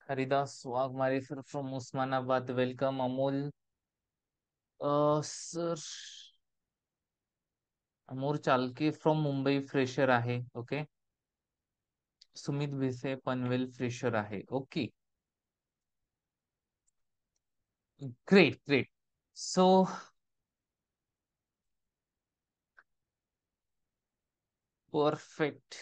Haridas Waghmare sir from Osmanabad. Welcome Amol. Sir Amol Chalke from Mumbai fresher आहे. Okay. Sumit Bhise Panvel fresher आहे. Okay. Great great. So perfect.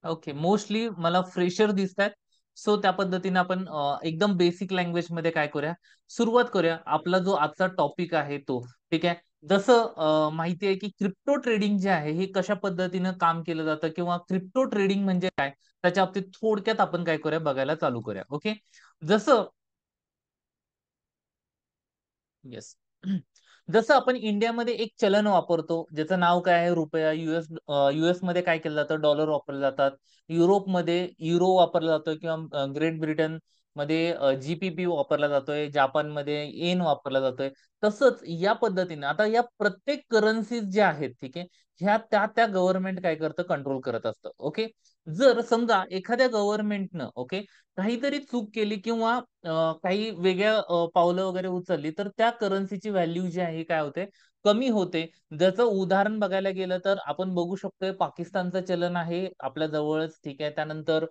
Okay. Mostly मला fresher दिसतात. So त्या पद्धतीने आपण एकदम बेसिक लँग्वेज मध्ये काय करूया, सुरुवात करूया. आपला जो आजचा टॉपिक आहे तो, ठीक आहे. जसं माहिती आहे की क्रिप्टो ट्रेडिंग जे आहे हे कशा पद्धतीनं काम केलं जातं किंवा क्रिप्टो ट्रेडिंग म्हणजे काय, त्याच्या बाबतीत थोडक्यात आपण काय करूया बघायला चालू करूया. ओके. जसं येस. जसं आपण इंडियामध्ये एक चलन वापरतो ज्याचं नाव काय आहे रुपया. युएस मध्ये काय केलं जातं, डॉलर वापरले जातात. युरोपमध्ये युरो वापरला जातो किंवा ग्रेट ब्रिटन मध्ये जीपीपी वापरला जातोय. जपानमध्ये येन वापरला जातोय. तसंच या पद्धतीने आता या प्रत्येक करन्सीज ज्या आहेत, ठीक आहे, ह्या त्या त्या गव्हर्नमेंट काय करतं, कंट्रोल करत असतं. ओके. जर समजा एखाद्या गव्हर्नमेंटनं ओके काहीतरी चूक केली किंवा काही वेगळ्या पावलं वगैरे उचलली तर त्या करन्सीची व्हॅल्यू जी आहे काय होते, कमी होते. जसं उदाहरण बघायला गेलं तर आपण बघू शकतोय पाकिस्तानचं चलन आहे आपल्या जवळच, ठीक आहे. त्यानंतर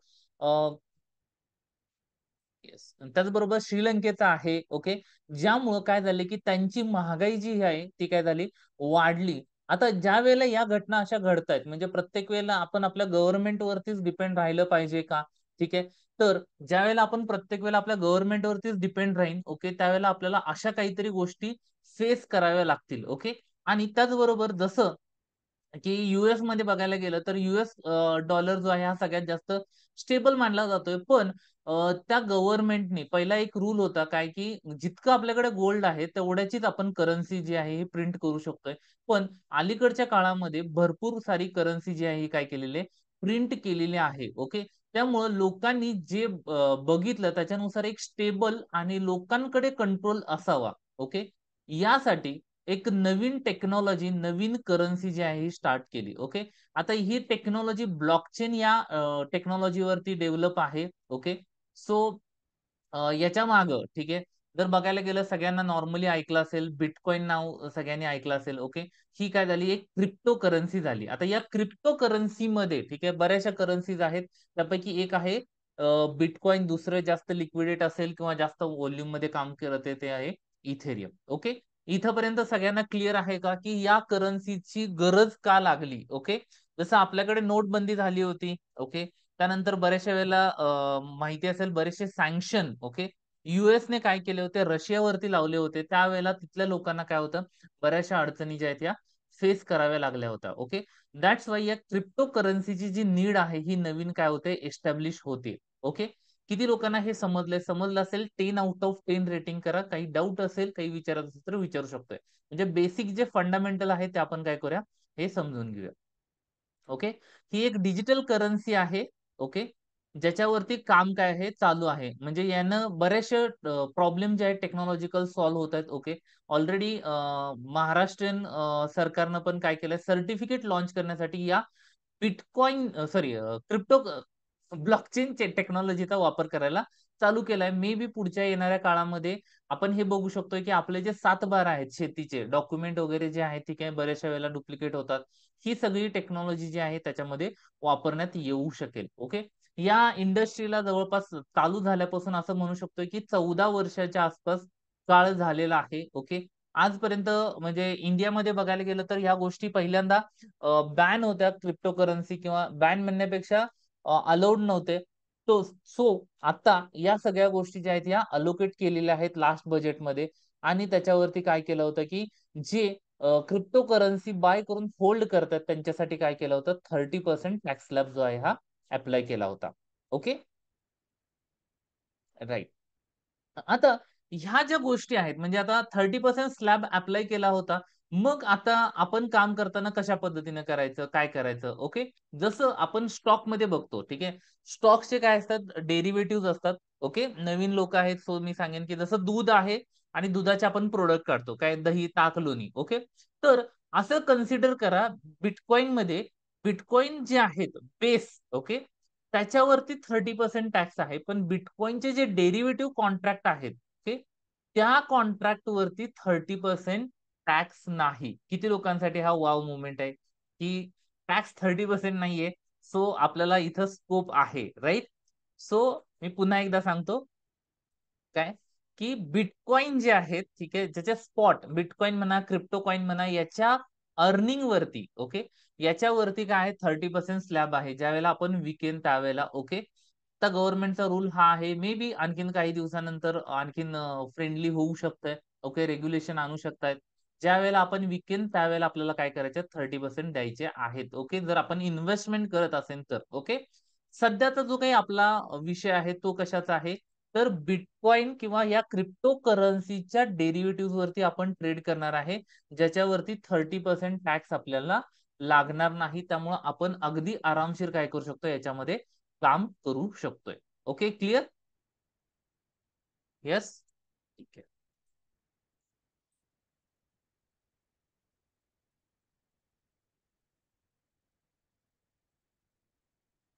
येस, त्याचबरोबर श्रीलंकेचा आहे. ओके. ज्यामुळं काय झाले की त्यांची महागाई जी आहे ती काय झाली, वाढली. आता ज्या वेळेला या घटना अशा घडतायत म्हणजे प्रत्येक वेळेला आपण आपल्या गव्हर्नमेंट वरतीच डिपेंड राहिलं पाहिजे का, ठीक आहे. तर ज्या वेळेला आपण प्रत्येक वेळेला आपल्या गव्हर्नमेंट वरतीच डिपेंड राहीन, ओके, त्यावेळेला आपल्याला अशा काहीतरी गोष्टी फेस कराव्या लागतील. ओके. आणि त्याचबरोबर जसं की युएस मध्ये बघायला गेलं तर युएस डॉलर जो आहे हा सगळ्यात जास्त स्टेबल मानला जातोय. पण त्या गव्हर्नमेंटने पहिला एक रूल होता काय, की जितकं आपल्याकडे गोल्ड आहे तेवढ्याचीच आपण करन्सी जी आहे ही प्रिंट करू शकतोय. पण अलीकडच्या काळामध्ये भरपूर सारी करन्सी जी आहे ही काय केलेली आहे, प्रिंट केलेली आहे. ओके. त्यामुळं लोकांनी जे बघितलं त्याच्यानुसार एक स्टेबल आणि लोकांकडे कंट्रोल असावा. ओके. यासाठी एक नवीन टेक्नॉलॉजी, नवीन करन्सी जी आहे ही स्टार्ट केली. ओके. आता ही टेक्नॉलॉजी ब्लॉकचेन या टेक्नॉलॉजीवरती डेव्हलप आहे. ओके. सो याच्या मागं ठीक आहे, जर बघायला गेलं सगळ्यांना नॉर्मली ऐकलं असेल, बिटकॉइन नाव सगळ्यांनी ऐकलं असेल. ओके. ही काय झाली, एक क्रिप्टो करन्सी झाली. आता या क्रिप्टो करन्सीमध्ये ठीक आहे बऱ्याचशा करन्सीज आहेत. त्यापैकी एक आहे बिटकॉइन. दुसरं जास्त लिक्विडेट असेल किंवा जास्त व्हॉल्यूम मध्ये काम करते ते आहे इथेरियम. ओके. इथपर्यंत सगळ्यांना क्लिअर आहे का, की या करन्सीची गरज का लागली. ओके. जसं आपल्याकडे नोटबंदी झाली होती. ओके. त्यानंतर बऱ्याचशा वेळेला माहिती असेल बरेचसे सँक्शन ओके युएसने काय केले होते, रशियावरती लावले होते. त्यावेळेला तिथल्या लोकांना काय होतं, बऱ्याचशा अडचणी ज्या आहेत या फेस कराव्या लागल्या होत्या. ओके. दॅट्स वाय या क्रिप्टो करन्सीची जी नीड आहे ही नवीन काय होते, एस्टॅब्लिश होते. ओके. किती लोकांना हे समजलंय, समजलं असेल 10 आउट ऑफ 10 रेटिंग करा. काही डाऊट असेल, काही विचारत असेल तर विचारू शकतोय. म्हणजे बेसिक जे फंडामेंटल आहे ते आपण काय करूया, हे समजून घेऊया. ओके. ही एक डिजिटल करन्सी आहे. ओके. ज्याच्यावरती काम काय आहे, चालू आहे. म्हणजे यानं बरेचसे प्रॉब्लेम जे आहेत टेक्नॉलॉजिकल सॉल्व्ह होत आहेत. ओके. ऑलरेडी महाराष्ट्रीयन सरकारनं पण काय केलंय, सर्टिफिकेट लॉन्च करण्यासाठी या बिटकॉइन सॉरी क्रिप्टो ब्लॉकचेन टेक्नॉलॉजीचा वापर करायला चालू केलाय. मे बी पुढच्या येणाऱ्या काळामध्ये आपण हे बघू शकतोय, की आपले जे 7/12 आहेत शेतीचे डॉक्युमेंट वगैरे जे आहेत, ठीक आहे, बऱ्याचशा वेळेला डुप्लिकेट होतात. ही सगळी टेक्नॉलॉजी जी आहे त्याच्यामध्ये वापरण्यात येऊ शकेल. ओके. या इंडस्ट्रीला जवळपास चालू झाल्यापासून असं म्हणू शकतोय, की 14 वर्षाच्या आसपास काळ झालेला आहे. ओके. आजपर्यंत म्हणजे इंडियामध्ये बघायला गेलं तर ह्या गोष्टी पहिल्यांदा बॅन होत्या क्रिप्टो करन्सी किंवा बॅन म्हणण्यापेक्षा अलाउड नव्हते. तो सो आता या सगळ्या गोष्टी ज्या आहेत या अलोकेट केलेल्या आहेत लास्ट बजेटमध्ये. आणि त्याच्यावरती काय केलं होतं, की जे क्रिप्टो करन्सी बाय करून होल्ड करतात त्यांच्यासाठी काय केलं होतं, 30% टॅक्स स्लॅब जो आहे हा अप्लाय केला होता. ओके. राइट. आता ह्या ज्या गोष्टी आहेत म्हणजे आता 30% स्लॅब अप्लाय केला होता. मग आता आपण काम करताना कशा पद्धतीने करायचं, काय करायचं? ओके. जसं आपण स्टॉकमध्ये बघतो, ठीक आहे. स्टॉक्सचे काय असतात, डेरिव्हेटिव्हज असतात. ओके. नवीन लोक आहेत सो मी सांगेन की जसं दूध आहे आणि दुधाचे आपण प्रोडक्ट काढतो. काय दही, ताक, लोणी. ओके. तर असं कन्सिडर करा बिटकॉइन मध्ये बिटकॉइन जे आहेत बेस, ओके, त्याच्यावरती 30% टॅक्स आहे. पण बिटकॉइनचे जे डेरिव्हेटिव्ह कॉन्ट्रॅक्ट आहेत, ओके, त्या कॉन्ट्रॅक्ट वरती 30% टॅक्स नाही. किती लोकांसाठी हा वाव मुवमेंट आहे की टॅक्स 30% नाहीये. सो आपल्याला इथं स्कोप आहे, राईट. सो मी पुन्हा एकदा सांगतो काय, की बिटकॉइन जे आहेत, ठीक आहे, ज्याच्या स्पॉट बिटकॉइन म्हणा, क्रिप्टो कॉइन म्हणा, याच्या अर्निंग वरती, ओके, याच्यावरती काय आहे, 30% स्लॅब आहे. ज्या वेळेला आपण विकेन त्यावेळेला, ओके. आता गव्हर्नमेंटचा रूल हा आहे, मे बी आणखीन काही दिवसानंतर आणखीन फ्रेंडली होऊ शकतंय, ओके, रेग्युलेशन आणू शकतायत. ज्या वेळेला आपण विकेन त्यावेळेला आपल्याला काय करायचे, 30% द्यायचे आहेत, ओके, जर आपण इन्व्हेस्टमेंट करत असेल तर, ओके. सध्याचा जो काही आपला विषय आहे तो कशाचा आहे, तर बिटकॉइन किंवा या क्रिप्टो करन्सीच्या डेरिव्हेटिव्ह वरती आपण ट्रेड करणार आहे, ज्याच्यावरती 30% टॅक्स आपल्याला लागणार नाही. त्यामुळे आपण अगदी आरामशीर काय करू शकतो, याच्यामध्ये काम करू शकतोय. Okay, clear? येस. ठीक आहे.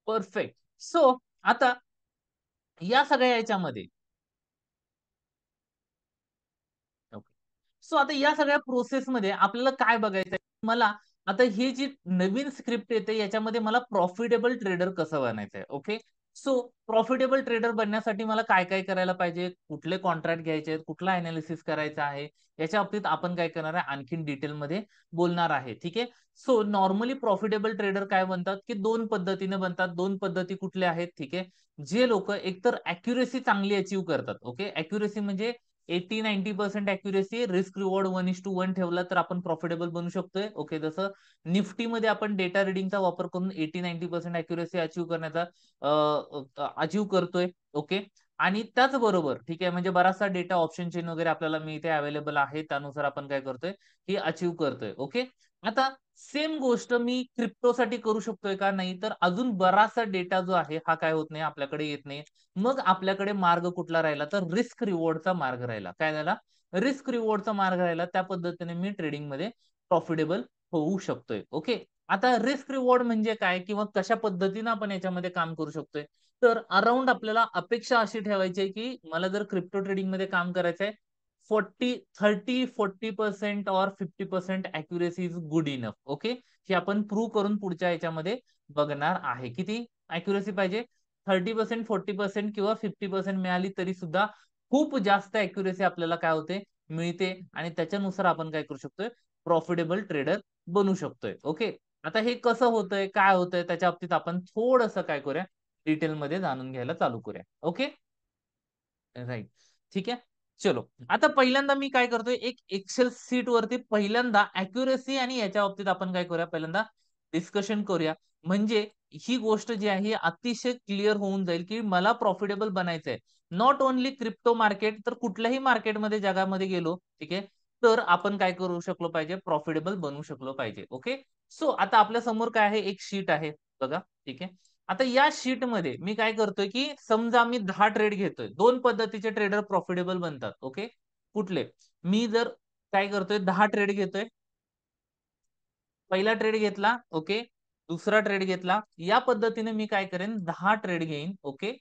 परफेक्ट. सो आता या सगळ्या याच्यामध्ये, ओके, सो आता या सगळ्या प्रोसेसमध्ये आपल्याला काय बघायचंय, मला आता ही जी नवीन स्क्रिप्ट येते याच्यामध्ये मला प्रॉफिटेबल ट्रेडर कसं बनायचंय, ओके. सो प्रॉफिटेबल ट्रेडर बनण्यासाठी मला काय काय करायला पाहिजे, कुठले कॉन्ट्रॅक्ट घ्यायचे आहेत, कुठला अनालिसिस करायचा आहे, याच्या बाबतीत आपण काय करणार आहे, आणखीन डिटेलमध्ये बोलणार आहे. ठीक आहे. सो नॉर्मली प्रॉफिटेबल ट्रेडर काय बनतात, की दोन पद्धतीने बनतात. दोन पद्धती कुठल्या आहेत, ठीक आहे, जे लोक एकतर अॅक्युरेसी चांगली अचीव्ह करतात, ओके. अॅक्युरेसी म्हणजे 80-90% अॅक्युरेसी, रिस्क रिवॉर्ड 1:1 ठेवला तर आपण प्रॉफिटेबल बनू शकतोय, ओके. जसं निफ्टी मध्ये आपण डेटा रिडिंगचा वापर करून 80-90% अॅक्युरेसी अचीव्ह करण्याचा अचीव्ह करतोय, ओके. आणि त्याचबरोबर, ठीक आहे, म्हणजे बराचसा डेटा ऑप्शन चेन वगैरे आपल्याला मिळते, अवेलेबल आहे, त्यानुसार आपण काय करतोय, ही अचीव्ह करतोय, ओके. आता सेम गोष्ट मी क्रिप्टोसाठी करू शकतोय का, नाही तर अजून बराचसा डेटा जो आहे हा काय होत नाही, आपल्याकडे येत नाही. मग आपल्याकडे मार्ग कुठला राहिला, तर रिस्क रिवॉर्डचा मार्ग राहिला. काय झाला, रिस्क रिवॉर्डचा मार्ग राहिला. त्या पद्धतीने मी ट्रेडिंग मध्ये प्रॉफिटेबल होऊ शकतोय, ओके. आता रिस्क रिवॉर्ड म्हणजे काय किंवा कशा पद्धतीने आपण याच्यामध्ये काम करू शकतोय, तर अराउंड आपल्याला अपेक्षा अशी ठेवायची आहे की मला जर क्रिप्टो ट्रेडिंग मध्ये काम करायचं आहे, 40 30 40% और 50% accuracy is good enough, okay. हे आपण प्रूव्ह करून पुढच्या याच्यामध्ये बघणार आहे. किती अॅक्युरेसी पाहिजे, 30% 40% किंवा 50% मिळाली तरी सुद्धा खूप जास्त अॅक्युरेसी आपल्याला काय होते, मिळते. आणि त्याच्यानुसार आपण काय करू शकतोय, प्रॉफिटेबल ट्रेडर बनू शकतोय, ओके. आता हे कसं होतंय, काय होतंय, त्याच्या बाबतीत आपण थोडंसं काय करूया, डिटेलमध्ये जाणून घ्यायला चालू करूया, ओके. राईट. ठीक आहे. चलो. आता पहिल्यांदा मी काय करतोय, एक एक्सेल शीट वरती पहिल्यांदा अॅक्युरसी आणि याच्या बाबतीत आपण काय करूया, पहिल्यांदा डिस्कशन करूया. म्हणजे ही गोष्ट जी आहे ही अतिशय क्लिअर होऊन जाईल, की मला प्रॉफिटेबल बनायचंय. नॉट ओन्ली क्रिप्टो मार्केट, तर कुठल्याही मार्केटमध्ये जगामध्ये गेलो, ठीक आहे, तर आपण काय करू शकलो पाहिजे, प्रॉफिटेबल बनवू शकलो पाहिजे, ओके. सो आता आपल्या समोर काय आहे, एक शीट आहे बघा, ठीक आहे. आता या शीटमध्ये मी काय करतोय, की समजा मी 10 ट्रेड घेतोय. दोन पद्धतीचे ट्रेडर प्रॉफिटेबल बनतात, ओके. कुठले? मी जर काय करतोय, 10 ट्रेड घेतोय. पहिला ट्रेड घेतला, ओके. दुसरा ट्रेड घेतला. या पद्धतीने मी काय करेन, 10 ट्रेड घेईन, ओके.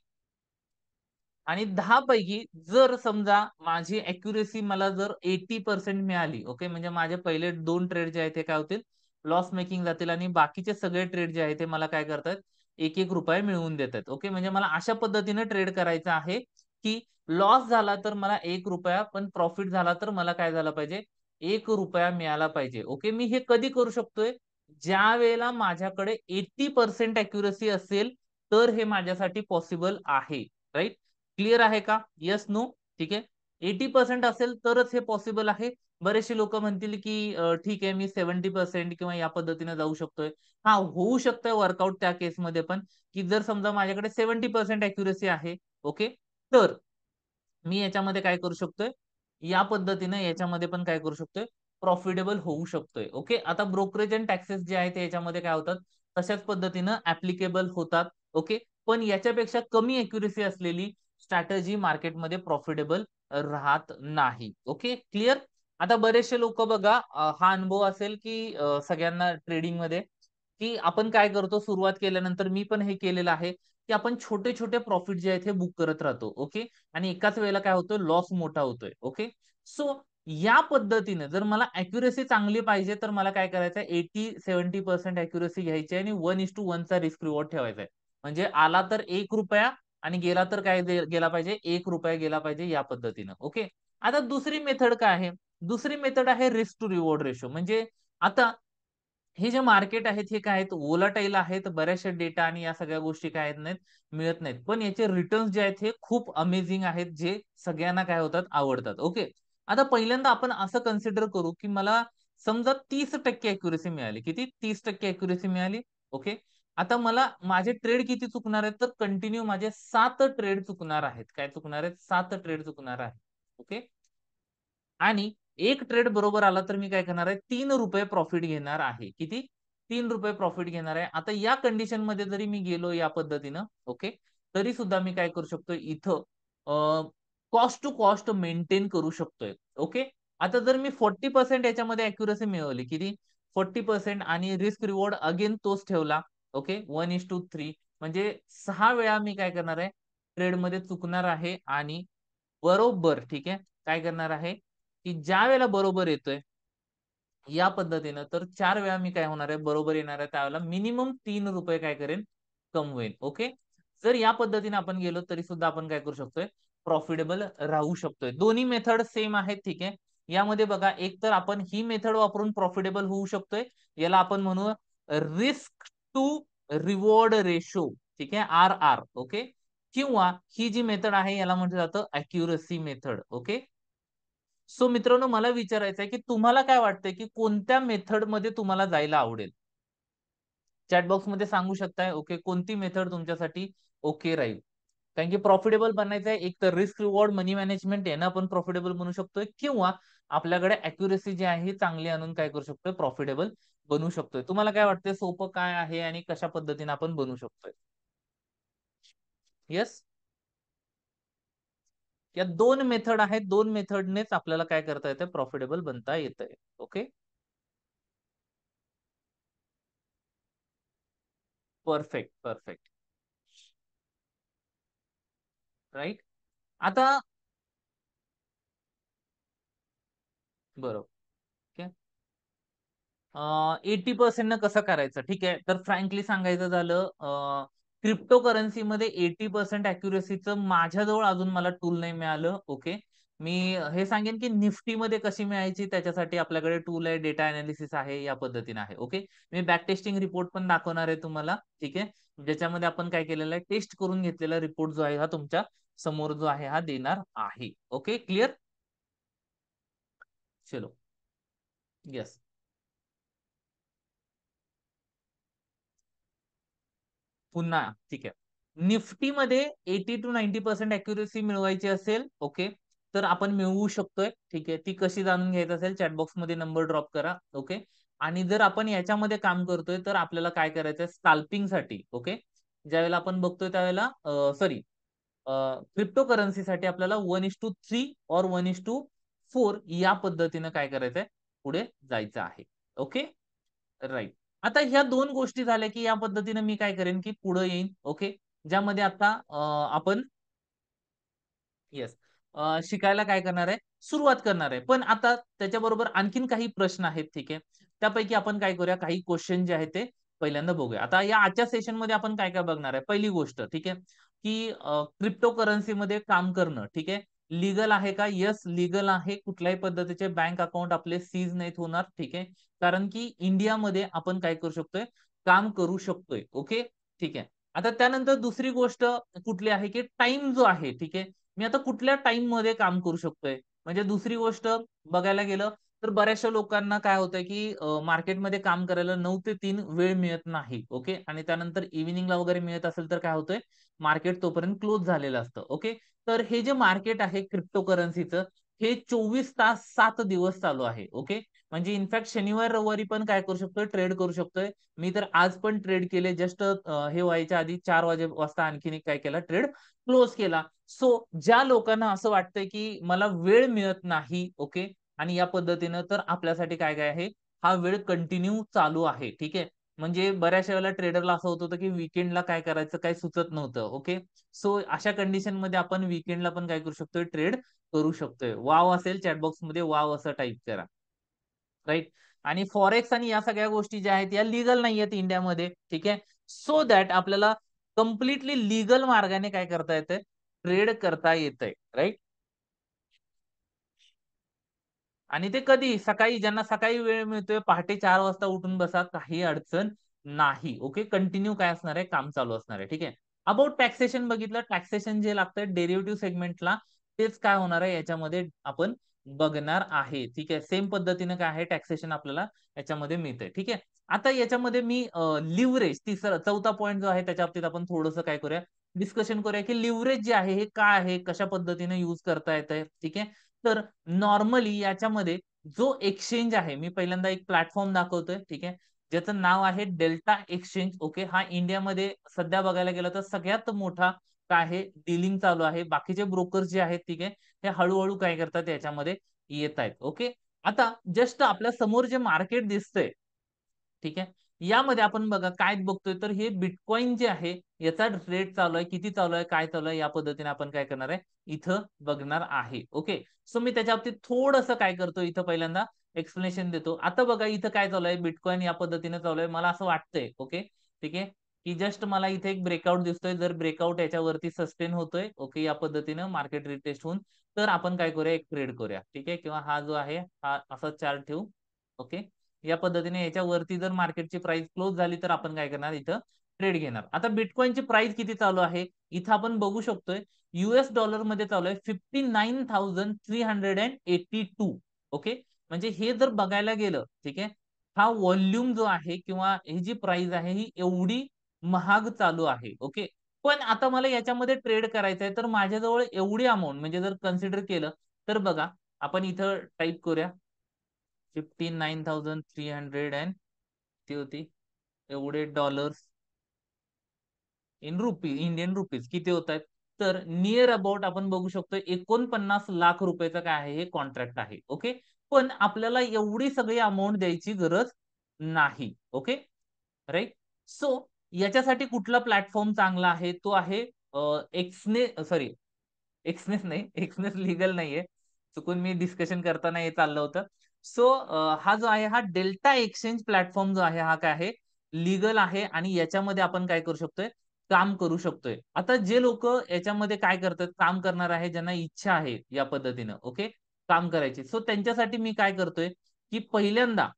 आणि 10 पैकी जर समजा माझी अॅक्युरसी मला जर 80% मिळाली, ओके, म्हणजे माझे पहिले 2 ट्रेड जे आहेत ते काय होतील, लॉस मेकिंग जातील आणि बाकीचे सगळे ट्रेड जे आहेत ते मला काय करतात, ₹1-1 मिळवून देतात, ओके. म्हणजे मला अशा पद्धतीने ट्रेड करायचं आहे, की लॉस झाला तर मला ₹1 पण प्रॉफिट झाला तर मला काय झालं पाहिजे, ₹1 मिळाला पाहिजे, ओके. मी हे कधी करू शकतोय, ज्यावेळेला माझ्याकडे 80% अॅक्युरसी असेल, तर हे माझ्यासाठी पॉसिबल आहे, राइट. क्लिअर आहे का? Yes, no? ठीक आहे. 80% असेल तरच हे पॉसिबल आहे. बरेचसे लोकं म्हणतील, की ठीक आहे, मी 70% किंवा या पद्धतीने जाऊ शकतोय. हां, होऊ शकतंय वर्कआउट त्या केसमध्ये पण, की जर समजा माझ्याकडे 70% अॅक्युरसी आहे, ओके. तर मी याच्यामध्ये काय करू शकतोय, या पद्धतीने याच्यामध्ये पण काय करू शकतोय, प्रॉफिटेबल होऊ शकतोय, ओके. आता ब्रोकरेज एंड टॅक्सेस जे आहेत ते याच्यामध्ये काय होतात, तशाच पद्धतीनं ॲप्लिकेबल होतात, ओके. पण याच्यापेक्षा कमी अॅक्युरसी असलेली स्ट्रॅटेजी मार्केटमध्ये प्रॉफिटेबल राहत नाही, ओके. क्लिअर? आता बरेचसे लोकं बघा, हा अनुभव असेल, की सगळ्यांना ट्रेडिंगमध्ये की आपण काय करतो सुरुवात केल्यानंतर मी पण हे केलेलं आहे, की आपण छोटे-छोटे प्रॉफिट जे आहेत हे बुक करत राहतो. ओके. आणि एकाच वेळेला काय होतं लॉस मोठा होतोय. ओके. सो या पद्धतीने जर मला ॲक्युरसी चांगली पाहिजे, तर मला काय करायचं आहे 80-70% ॲक्युरसी घ्यायची आहे आणि 1:1 चा रिस्क रिवॉर्ड ठेवायचा आहे. म्हणजे आला तर ₹1 आणि गेला तर काय गेला पाहिजे ₹1 गेला पाहिजे या पद्धतीनं. ओके. आता दुसरी मेथड काय आहे? दुसरी मेथड आहे रिस्क टू रिवॉर्ड रेशो. म्हणजे आता हे जे मार्केट आहेत हे काय आहेत व्होलाटाईल आहेत. बऱ्याचशा डेटा आणि या सगळ्या गोष्टी काय आहेत नाहीत, मिळत नाहीत. पण याचे रिटर्न्स जे आहेत हे खूप अमेझिंग आहेत, जे सगळ्यांना काय होतात आवडतात. ओके. आता पहिल्यांदा आपण असं कन्सिडर करू, की मला समजा 30% ॲक्युरसी मिळाली. किती? 30% ॲक्युरसी मिळाली. ओके. आता मला माझे ट्रेड किती चुकणार आहेत? तर कंटिन्यू माझे 7 ट्रेड चुकणार आहेत. काय चुकणार आहेत? 7 ट्रेड चुकणार आहेत. ओके. आणि एक ट्रेड बरोबर आला तर मी काय करणार आहे ₹3 प्रॉफिट घेणार आहे. किती? ₹3 प्रॉफिट घेणार आहे. आता या कंडिशनमध्ये जरी मी गेलो या पद्धतीनं, ओके. तरी सुद्धा मी काय करू शकतो इथं कॉस्ट टू कॉस्ट मेंटेन करू शकतोय. ओके. आता जर मी 40% याच्यामध्ये ॲक्युरसी मिळवली. किती? 40% आणि रिस्क रिवॉर्ड अगेन तोच ठेवला. ओके. 1:3 म्हणजे 6 वेळा मी काय करणार आहे ट्रेडमध्ये चुकणार आहे आणि बरोबर ठीक आहे. काय करणार आहे, की ज्यावेळेला बरोबर येतोय, या पद्धतीनं तर 4 वेळा मी काय होणार आहे, बरोबर येणार आहे त्यावेळेला मिनिमम ₹3 काय करेन, कमवेन. ओके. जर या पद्धतीने आपण गेलो तरी सुद्धा आपण काय करू शकतोय, प्रॉफिटेबल राहू शकतोय. दोन्ही मेथड सेम आहेत, ठीक आहे. यामध्ये बघा एक तर आपण ही मेथड वापरून प्रॉफिटेबल होऊ शकतोय. याला आपण म्हणू रिस्क टू रिवॉर्ड रेशो, ठीक आहे, आर-आर. ओके. किंवा ही जी मेथड आहे याला म्हटलं जातं अॅक्युरसी मेथड. ओके. सो मित्रांनो मला विचारायचं आहे, की तुम्हाला काय वाटतंय, की कोणत्या मेथडमध्ये तुम्हाला जायला आवडेल? चॅट बॉक्समध्ये सांगू शकताय. ओके. कोणती मेथड तुमच्यासाठी ओके राहील? कारण की प्रॉफिटेबल बनायचं आहे. एक तर रिस्क रिवॉर्ड मनी मॅनेजमेंट यानं आपण प्रॉफिटेबल बनू शकतोय किंवा आपल्याकडे अॅक्युरसी जी आहे ही चांगली आणून काय करू शकतोय प्रॉफिटेबल बनू शकतोय. तुम्हाला काय वाटतंय सोपं काय आहे आणि कशा पद्धतीने आपण बनू शकतोय? येस? या 2 मेथड आहेत. 2 मेथडनेच आपल्याला काय करता येतंय प्रॉफिटेबल बनता येतंय. ओके. Perfect, perfect. राइट? आता बरोबर. ठीक आहे. 80% न कसं करायचं? ठीक आहे. तर फ्रँकली सांगायचं झालं क्रिप्टो करन्सीमध्ये 80% ॲक्युरसीचं माझ्याजवळ अजून मला टूल नाही मिळालं. ओके. मी हे सांगेन की निफ्टीमध्ये कशी मिळायची त्याच्यासाठी आपल्याकडे टूल आहे, डेटा एनालिसिस आहे, या पद्धतीने आहे. ओके. मी बॅक टेस्टिंग रिपोर्ट पण दाखवणार आहे तुम्हाला. ठीक आहे. ज्याच्यामध्ये आपण काय केलेलं आहे, टेस्ट करून घेतलेला रिपोर्ट जो आहे हा तुमच्या समोर जो आहे हा देणार आहे. ओके. क्लिअर? चलो. येस. पुन्हा ठीक आहे. निफ्टीमध्ये 80% टू 90% ॲक्युरसी मिळवायची असेल, तर आपण मिळवू शकतोय. ठीक आहे. ती कशी जाणून घ्यायचं असेल चॅट बॉक्समध्ये नंबर ड्रॉप करा. ओके. आणि जर आपण याच्यामध्ये काम करतोय, तर आपल्याला काय करायचंय स्कॅल्पिंगसाठी ओके. ज्यावेळेला आपण बघतोय त्यावेळेला सॉरी क्रिप्टो करन्सीसाठी आपल्याला 1:3 और 1:4 या पद्धतीनं काय करायचंय, पुढे जायचं आहे. ओके. राइट. आता ह्या 2 गोष्टी झाल्या, की या पद्धतीने मी काय करेन, की पुढे येईन. ओके. ज्यामध्ये आता आपण येस. शिकायला काय करणार आहे, सुरुवात करणार आहे. पण आता त्याच्याबरोबर आणखीन काही प्रश्न आहेत, ठीक आहे. त्यापैकी आपण काय करूया, काही क्वेशन जे आहेत ते पहिल्यांदा बघूया. आता या आजच्या सेशनमध्ये आपण काय-काय बघणार आहे. पहिली गोष्ट ठीक आहे, की क्रिप्टो करन्सीमध्ये काम करणं, ठीक आहे. लीगल आहे का? येस, लीगल आहे. कुठल्याही पद्धतीचे बँक अकाउंट आपले सीज नाहीत होणार, ठीक आहे. कारण की इंडियामध्ये आपण काय करू शकतोय, काम करू शकतोय. ओके, ठीक आहे. आता त्यानंतर दुसरी गोष्ट कुठली आहे, की टाईम जो आहे, ठीक आहे. मी आता कुठल्या टाईममध्ये काम करू शकतोय. म्हणजे दुसरी गोष्ट बघायला गेलं, तर बऱ्याचशा लोकांना काय होतंय, की मार्केटमध्ये काम करायला 9 ते 3 वेळ मिळत नाही. ओके. आणि त्यानंतर इव्हनिंगला वगैरे मिळत असेल, तर काय होतंय, मार्केट तोपर्यंत क्लोज झालेलं असतं. ओके. तर हे जे मार्केट आहे क्रिप्टो करन्सीचं, हे 24 तास 7 दिवस चालू आहे. ओके. म्हणजे इनफॅक्ट शनिवार, रविवारी पण काय करू शकतोय, ट्रेड करू शकतोय. मी तर आज पण ट्रेड केले. जस्ट हे व्हायच्या आधी 4 वाजता आणखीन एक काय केला, ट्रेड क्लोज केला. सो ज्या लोकांना असं वाटतंय, की मला वेळ मिळत नाही, ओके. आणि या पद्धतीनं तर आपल्यासाठी काय-काय आहे, हा वेळ कंटिन्यू चालू आहे. ठीक आहे. म्हणजे बऱ्याचशा वेळेला ट्रेडरला असं होत होतं की विकेंडला काय करायचं काय सुचत नव्हतं. ओके, सो अशा कंडिशन मध्ये आपण विकेंडला पण काय करू शकतोय, ट्रेड करू शकतोय. वाव असेल चॅटबॉक्स मध्ये वाव असं टाईप करा. राईट. आणि फॉरेक्स आणि या सगळ्या गोष्टी ज्या आहेत या लीगल नाही आहेत इंडियामध्ये. ठीक आहे, सो दॅट आपल्याला कम्प्लिटली लीगल मार्गाने काय करता येतंय, ट्रेड करता येतंय. राईट. आणि ते कधी सकाळी, ज्यांना सकाळी वेळ मिळतोय पहाटे 4 वाजता उठून बसा, काही अडचण नाही. ओके, कंटिन्यू काय असणार आहे, काम चालू असणार आहे. ठीक आहे. अबाउट टॅक्सेशन बघितलं, टॅक्सेशन जे लागतं डेरिव्हेटिव्ह सेगमेंटला, तेच काय होणार आहे याच्यामध्ये आपण बघणार आहे. ठीक आहे, सेम पद्धतीने काय आहे टॅक्सेशन आपल्याला याच्यामध्ये मिळतंय. ठीक आहे. आता याच्यामध्ये मी लिव्हरेज तिसरा चौथा पॉईंट जो आहे त्याच्या बाबतीत आपण थोडंसं काय करूया, डिस्कशन करूया की लिव्हरेज जे आहे हे काय आहे, कशा पद्धतीने यूज करता येतंय. ठीक आहे. तर नॉर्मली याच्यामध्ये जो एक्सचेंज आहे, मी पहिल्यांदा एक प्लॅटफॉर्म दाखवतोय. ठीक आहे, ज्याचं नाव आहे डेल्टा एक्सचेंज. ओके, हा इंडियामध्ये सध्या बघायला गेलं तर सगळ्यात मोठा काय आहे डीलिंग चालू आहे. बाकीचे ब्रोकर्स जे आहेत ठीक आहे, हे हळूहळू काय करतात याच्यामध्ये येत आहेत. ओके, आता जस्ट आपल्या समोर जे मार्केट दिसतंय, ठीक आहे, यामध्ये आपण बघा काय बघतोय, तर हे बिटकॉइन जे आहे याचा रेट चालू आहे, किती चालू आहे, काय चालू आहे, या पद्धतीने आपण काय करणार आहे इथं बघणार आहे. ओके, सो मी त्याच्या बाबतीत थोडंसं काय करतो, इथं पहिल्यांदा एक्सप्लेनेशन देतो. आता बघा इथं काय चालू आहे, बिटकॉइन या पद्धतीने चालू आहे. मला असं वाटतंय ओके, ठीक आहे, की जस्ट मला इथे एक ब्रेकआउट दिसतोय. जर ब्रेकआउट याच्यावरती सस्टेन होतोय ओके, या पद्धतीनं मार्केट रिटेस्ट होऊन, तर आपण काय करूया, एक ट्रेड करूया. ठीक आहे, किंवा हा जो आहे हा असा चार्ट ठेवू. ओके, या पद्धतीने याच्यावरती जर मार्केटची प्राइस क्लोज झाली तर आपण काय करणार, इथं ट्रेड घेणार. आता बिटकॉइनची प्राइस किती चालू आहे इथं आपण बघू शकतोय, युएस डॉलर मध्ये चालू आहे 59,382. ओके, म्हणजे हे जर बघायला गेलं ठीक आहे, हा व्हॉल्यूम जो आहे किंवा ही जी प्राइस आहे ही एवढी महाग चालू आहे. ओके, पण आता मला याच्यामध्ये ट्रेड करायचं आहे, तर माझ्याजवळ एवढी अमाऊंट म्हणजे जर कन्सिडर केलं तर बघा, आपण इथं टाईप करूया 59,300 ती होती, एवढे dollars in RuPay Indian rupees किती होत आहेत, तर नियर अबाउट आपण बघू शकतो 49 लाख रुपयाचं काय आहे हे कॉन्ट्रॅक्ट आहे. ओके, पण आपल्याला एवढी सगळी अमाऊंट द्यायची गरज नाही. Okay, right. सो याच्यासाठी कुठला प्लॅटफॉर्म चांगला आहे, तो आहे एक्सने सॉरी एक्सनेस नाही, एक्सनेस लीगल नाहीये. चुकून मी डिस्कशन करताना हे चाललं होतं. सो हा जो आहे हा डेल्टा एक्सचेंज प्लॅटफॉर्म जो आहे हा काय आहे, लीगल आहे आणि याच्यामध्ये आपण काय करू शकतोय, काम करू शकतोय. आता जे लोक याच्यामध्ये काय करतात, काम करणार आहे, ज्यांना इच्छा आहे या पद्धतीनं ओके काम करायची. सो त्यांच्यासाठी मी काय करतोय, की पहिल्यांदा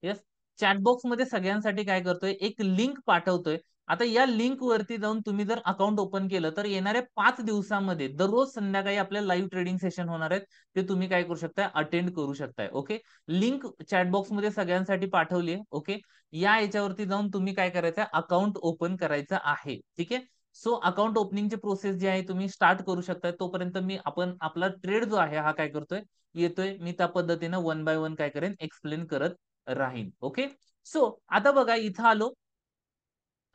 येस, चॅटबॉक्स मध्ये सगळ्यांसाठी काय करतोय, एक लिंक पाठवतोय. आता या लिंक वरती जाऊन तुम्ही जर अकाउंट ओपन केलं तर येणाऱ्या 5 दिवसामध्ये दररोज संध्याकाळी आपल्या लाईव्ह ट्रेडिंग सेशन होणार आहेत. ते तुम्ही काय करू शकताय, अटेंड करू शकताय. ओके, लिंक चॅटबॉक्स मध्ये सगळ्यांसाठी पाठवली आहे. ओके, या याच्यावरती जाऊन तुम्ही काय करायचं, अकाउंट ओपन करायचं आहे. ठीक आहे, सो अकाउंट ओपनिंगची प्रोसेस जी आहे तुम्ही स्टार्ट करू शकताय. तोपर्यंत मी आपण आपला ट्रेड जो आहे हा काय करतोय, येतोय. मी त्या पद्धतीनं वन बाय वन काय करेन, एक्सप्लेन करत राहीन. ओके, सो आता बघा इथं आलो.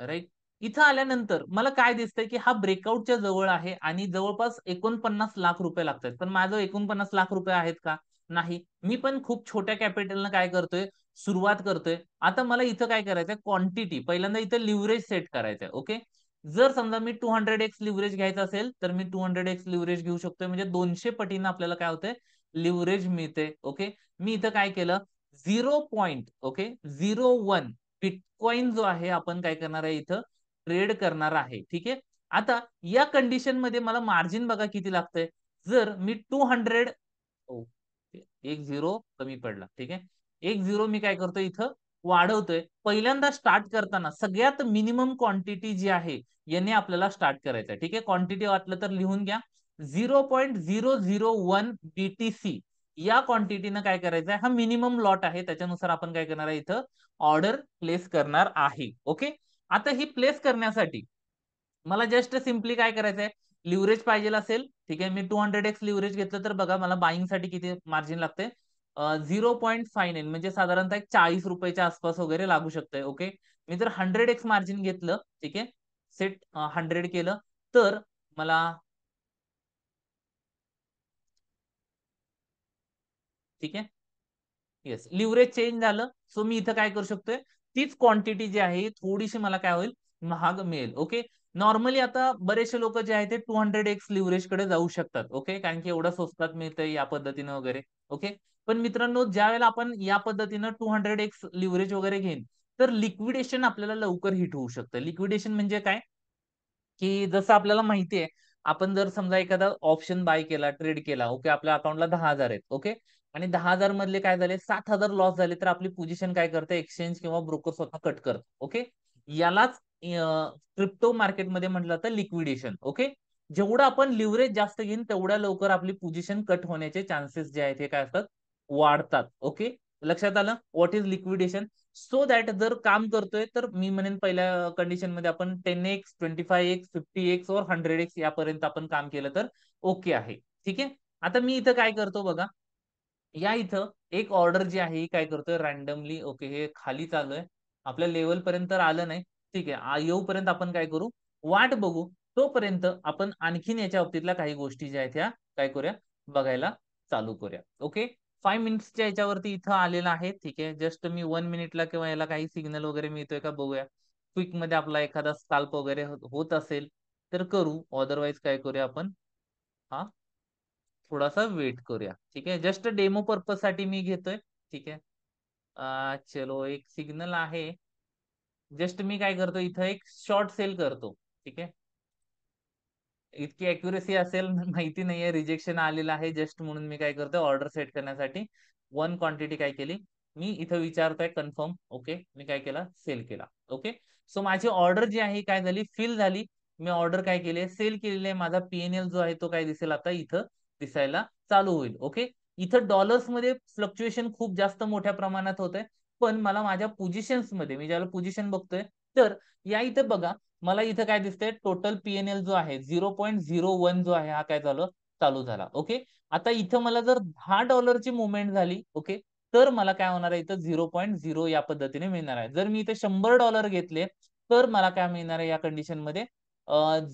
राईट, इथं आल्यानंतर मला काय दिसतंय, की हा ब्रेकआउटच्या जवळ आहे आणि जवळपास 49 लाख रुपये लागतात. पण माझं 49 लाख रुपये आहेत का? नाही. मी पण खूप छोट्या कॅपिटलनं काय करतोय, सुरुवात करतोय. आता मला इथं काय करायचंय, क्वांटिटी पहिल्यांदा इथं लिव्हरेज सेट करायचंय. ओके, जर समजा मी 200x लिव्हरेज घ्यायचं असेल, तर मी 200x लिव्हरेज घेऊ शकतोय. म्हणजे 200 पटीनं आपल्याला काय होतंय, लिव्हरेज मिळते. ओके, मी इथं काय केलं, 0.01 बिटकॉइन जो आहे आपण काय करणार आहे इथं ट्रेड करणार आहे. ठीक आहे, आता या कंडिशन मध्ये मला मार्जिन बघा किती लागतंय. जर मी 200 एक झिरो कमी पडला. ठीक आहे, एक झिरो मी काय करतोय इथं वाढवतोय. पहिल्यांदा स्टार्ट करताना सगळ्यात मिनिमम क्वांटिटी जी आहे याने आपल्याला स्टार्ट करायचं आहे. ठीक आहे, क्वांटिटी वाटलं तर लिहून घ्या, 0.001 BTC या क्वांटिटीनं काय करायचं आहे, हा मिनिमम लॉट आहे. त्याच्यानुसार आपण काय करणार आहे, इथं ऑर्डर प्लेस करणार आहे. ओके, आता ही प्लेस करण्यासाठी मला जस्ट सिम्पली काय करायचंय, लिव्हरेज पाहिजे असेल. ठीक आहे, मी 200x लिव्हरेज घेतलं तर बघा मला बाईंग साठी किती मार्जिन लागते, 0.59 म्हणजे साधारणतः एक 40 रुपयाच्या आसपास वगैरे लागू शकतंय. ओके, मी जर 100x मार्जिन घेतलं, ठीक आहे, सेट 100 केलं तर मला ठीक आहे येस, लिव्हरेज चेंज झालं. सो मी इथं काय करू शकतोय, तीच क्वांटिटी जी आहे थोडीशी मला काय होईल, महाग मिळेल. ओके. नॉर्मली आता बरेचसे लोक जे आहेत ते 200x लिव्हरेज कडे जाऊ शकतात. ओके, कारण की एवढं स्वस्तात मिळतंय या पद्धतीनं वगैरे. ओके. पण मित्रांनो, ज्या वेळेला आपण या पद्धतीनं 200x लिव्हरेज वगैरे घेईन, तर लिक्विडेशन आपल्याला लवकर हिट होऊ शकतं. लिक्विडेशन म्हणजे काय, की जसं आपल्याला माहिती आहे, आपण जर समजा एखादा ऑप्शन बाय केला, ट्रेड केला, ओके, आपल्या अकाउंटला 10,000 आहेत, ओके, आणि 10,000 मधले काय झाले, 7,000 लॉस झाले, तर आपली पोझिशन काय करते, एक्सचेंज किंवा ब्रोकर स्वतः कट करतो. ओके. यालाच क्रिप्टो मार्केटमध्ये म्हटलं जातं लिक्विडेशन. ओके. जेवढं आपण लिव्हरेज जास्त घेईन, तेवढ्या लवकर आपली पोझिशन कट होण्याचे चान्सेस जे आहेत हे काय असतात, वाढतात. ओके. लक्षात आलं? What is liquidation? So that जर काम करतोय, तर मी म्हणेन पहिल्या कंडिशन मध्ये आपण 10x, 25x, 50x और 100x यापर्यंत आपण काम केलं तर ओके आहे. ठीक आहे. आता मी इथं काय करतो बघा, या इथं एक ऑर्डर जी आहे ही काय करतोय रॅन्डमली, ओके, हे खाली चालू आहे. आपल्या लेवल पर्यंत आलं नाही. ठीक आहे. येऊपर्यंत आपण काय करू, वाट बघू. तोपर्यंत आपण आणखीन याच्या बाबतीतल्या काही गोष्टी ज्या आहेत ह्या काय करूया, बघायला चालू करूया. ओके. 5 मिनिट्सच्या याच्यावरती इथं आलेला आहे. ठीक आहे. जस्ट मी 1 मिनिटला किंवा याला काही सिग्नल वगैरे मिळतोय का बघूया. क्विक मध्ये आपला एखादा स्काल्प वगैरे होत असेल तर करू. अदरवाईज काय करूया आपण, हा थोडासा वेट करूया. ठीक आहे. जस्ट डेमो पर्पज साठी मी घेतोय. ठीक आहे. चलो, एक सिग्नल आहे. जस्ट मी काय करतो, इथं एक शॉर्ट सेल करतो. ठीक आहे. इतकी अॅक्युरेसी असेल माहिती नाहीये. रिजेक्शन आलेलं आहे जस्ट, म्हणून मी काय करतोय, ऑर्डर सेट करण्यासाठी वन क्वांटिटी काय केली, मी इथं विचारतोय कन्फर्म. ओके. मी काय केला, सेल केला. ओके. सो माझी ऑर्डर जी आहे काय झाली, फिल झाली. मी ऑर्डर काय केली, सेल केलेली आहे. माझा पीएनएल जो आहे तो काय दिसेल आता इथं दिसायला चालू होईल. ओके. इथं डॉलर्स मध्ये फ्लक्च्युएशन खूप जास्त मोठ्या प्रमाणात होत आहे. पण मला माझ्या पोझिशन्स मध्ये, मी ज्याला पोझिशन बघतोय, तर या इथं बघा, मला इथं काय दिसतंय, टोटल पीएनएल जो आहे 0.01 जो आहे हा काय झालं, चालू झाला. ओके. आता इथं मला जर $10 मुवमेंट झाली, ओके, तर मला काय होणार आहे, इथं 0.0 या पद्धतीने मिळणार आहे. जर मी इथे $100 घेतले, तर मला काय मिळणार आहे या कंडिशन मध्ये,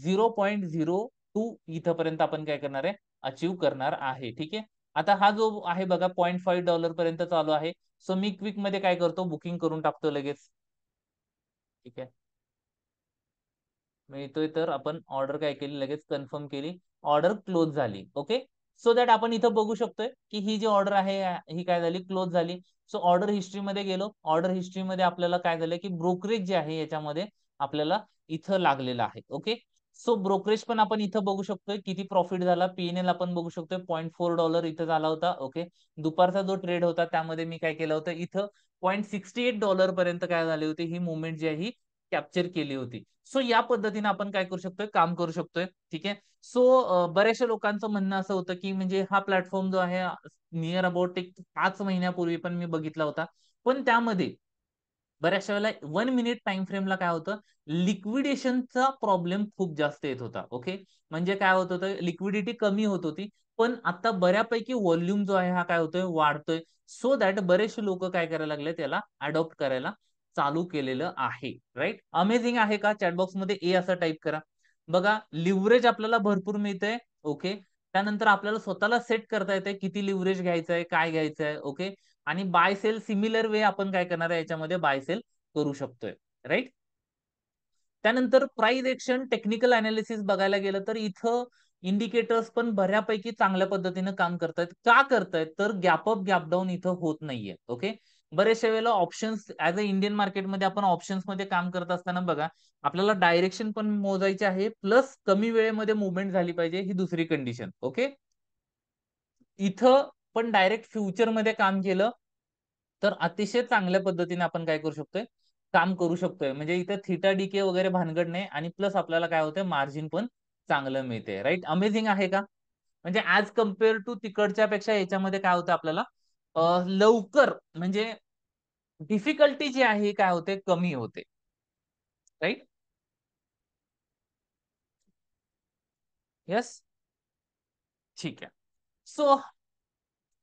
0.02 इथपर्यंत आपण काय करणार आहे, अचीव्ह करणार आहे. ठीक आहे. आता हा जो आहे बघा, $0.5 पर्यंत चालू आहे. सो मी क्विक मध्ये काय करतो, बुकिंग करून टाकतो लगेच. ठीक आहे. मिळतोय तर आपण ऑर्डर काय केली, लगेच कन्फर्म केली, ऑर्डर क्लोज झाली. ओके. सो दॅट आपण इथं बघू शकतोय की ही जी ऑर्डर आहे ही काय झाली, क्लोज झाली. सो ऑर्डर हिस्ट्री मध्ये गेलो. ऑर्डर हिस्ट्री मध्ये आपल्याला काय झालं की ब्रोकरेज जे आहे याच्यामध्ये आपल्याला इथं लागलेलं आहे. ओके. सो ब्रोकरेज पण आपण इथं बघू शकतोय किती प्रॉफिट झाला. पीएनएल आपण बघू शकतोय $0.4 इथं झाला होता. ओके. दुपारचा जो ट्रेड होता त्यामध्ये मी काय केलं होतं, इथं $0.68 पर्यंत काय झाली होती, ही मुवमेंट जी आहे ही कॅप्चर केली होती. सो या पद्धतीने आपण काय करू शकतोय, काम करू शकतोय. ठीक आहे. सो बऱ्याचशा लोकांचं म्हणणं असं होतं की म्हणजे हा प्लॅटफॉर्म जो आहे नियर अबाउट एक 5 महिन्यापूर्वी पण मी बघितला होता. पण त्यामध्ये बऱ्याचशा वेळेला 1 मिनिट टाइम फ्रेमला काय होतं, लिक्विडेशनचा प्रॉब्लेम खूप जास्त येत होता. ओके. म्हणजे काय होत होतं, लिक्विडिटी कमी होत होती. पण आता बऱ्यापैकी व्हॉल्यूम जो आहे हा काय होतोय, वाढतोय. सो दॅट बरेचसे लोक काय करायला लागले, त्याला अडॉप्ट करायला चालू केलेलं आहे. राईट. अमेझिंग आहे का? चॅटबॉक्स मध्ये ए असं टाईप करा. बघा, लिव्हरेज आपल्याला भरपूर मिळतंय. ओके. त्यानंतर आपल्याला स्वतःला सेट करता येते किती लिव्हरेज घ्यायचंय, काय घ्यायचंय. ओके. आणि बाय सेल सिमिलर वे आपण काय करणार आहे, याच्यामध्ये बाय सेल करू शकतोय. राईट. त्यानंतर प्राइस एक्शन टेक्निकल अनालिसिस बघायला गेलं तर इथं इंडिकेटर्स पण बऱ्यापैकी चांगल्या पद्धतीने काम करतायत. का करतायत, तर गॅप अप गॅप डाऊन इथं होत नाहीये. ओके. बरेचशा वेळेला ऑप्शन्स ऍज अ इंडियन मार्केटमध्ये आपण ऑप्शन्स मध्ये काम करत असताना बघा, आपल्याला डायरेक्शन पण मोजायची आहे, प्लस कमी वेळेमध्ये मुवमेंट झाली पाहिजे, ही दुसरी कंडिशन. ओके. इथं पण डायरेक्ट फ्युचर मध्ये काम केलं तर अतिशय चांगल्या पद्धतीने आपण काय करू शकतोय, काम करू शकतोय. म्हणजे इथं थीटा डीके वगैरे भानगड नाही, आणि प्लस आपल्याला काय होतंय, मार्जिन पण चांगलं मिळते. राईट. अमेझिंग आहे का? म्हणजे ऍज कम्पेअर टू तिकडच्या पेक्षा याच्यामध्ये काय होतं आपल्याला, लवकर म्हणजे डिफिकल्टी जी आहे काय होते, कमी होते. राईट. यस. ठीक आहे. सो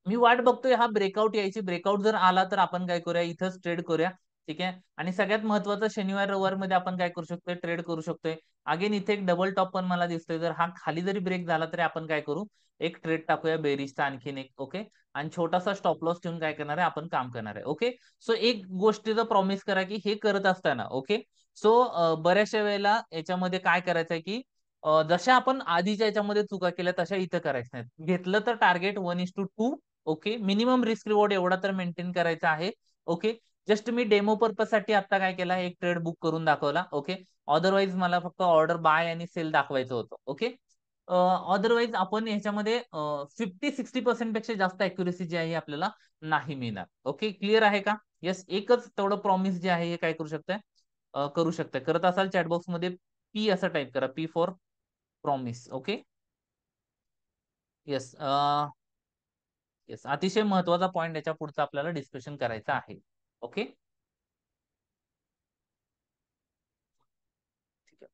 मी वाट बघतोय हा ब्रेकआउट यायची. ब्रेकआउट जर आला तर आपण काय करूया, इथंच ट्रेड करूया. ठीक आहे. आणि सगळ्यात महत्वाचं शनिवार रविवार मध्ये आपण काय करू शकतोय, ट्रेड करू शकतोय. अगेन इथे एक डबल टॉप पण मला दिसतोय, जर हा खाली जरी ब्रेक झाला तरी आपण काय करू, एक ट्रेड टाकूया बेरिजचा आणखीन एक. ओके. आणि छोटासा स्टॉप लॉस ठेवून काय करणार आहे आपण काम करणार आहे. ओके. सो एक गोष्टीचं प्रॉमिस करा की हे करत असताना, ओके, सो बऱ्याचशा वेळेला याच्यामध्ये काय करायचं आहे की जशा आपण आधीच्या याच्यामध्ये चुका केल्या तशा इथं करायच्या नाहीत. घेतलं तर target 1:2. Okay. Minimum risk reward एवढा तर मेंटेन करायचा आहे. ओके. जस्ट मी डेमो पर्पज साठी आता काय केला, एक ट्रेड बुक करून दाखवला. ओके. अदरवाईज मला फक्त ऑर्डर बाय आणि सेल दाखवायचं होतं. ओके. अदरवाईज आपण ह्याच्यामध्ये 50-60% पेक्षा जास्त अॅक्युरेसी जी आहे आपल्याला नाही मिळणार. ओके. क्लिअर आहे का? येस. एकच तेवढं प्रॉमिस जे आहे हे काय करू शकताय, करू शकताय. करत असाल चॅटबॉक्स मध्ये पी असं टाईप करा, P for promise. Okay. Yes. Yes. अतिशय महत्वाचा पॉईंट याच्या पुढचा आपल्याला डिस्कशन करायचा आहे. ओके. ठीक आहे.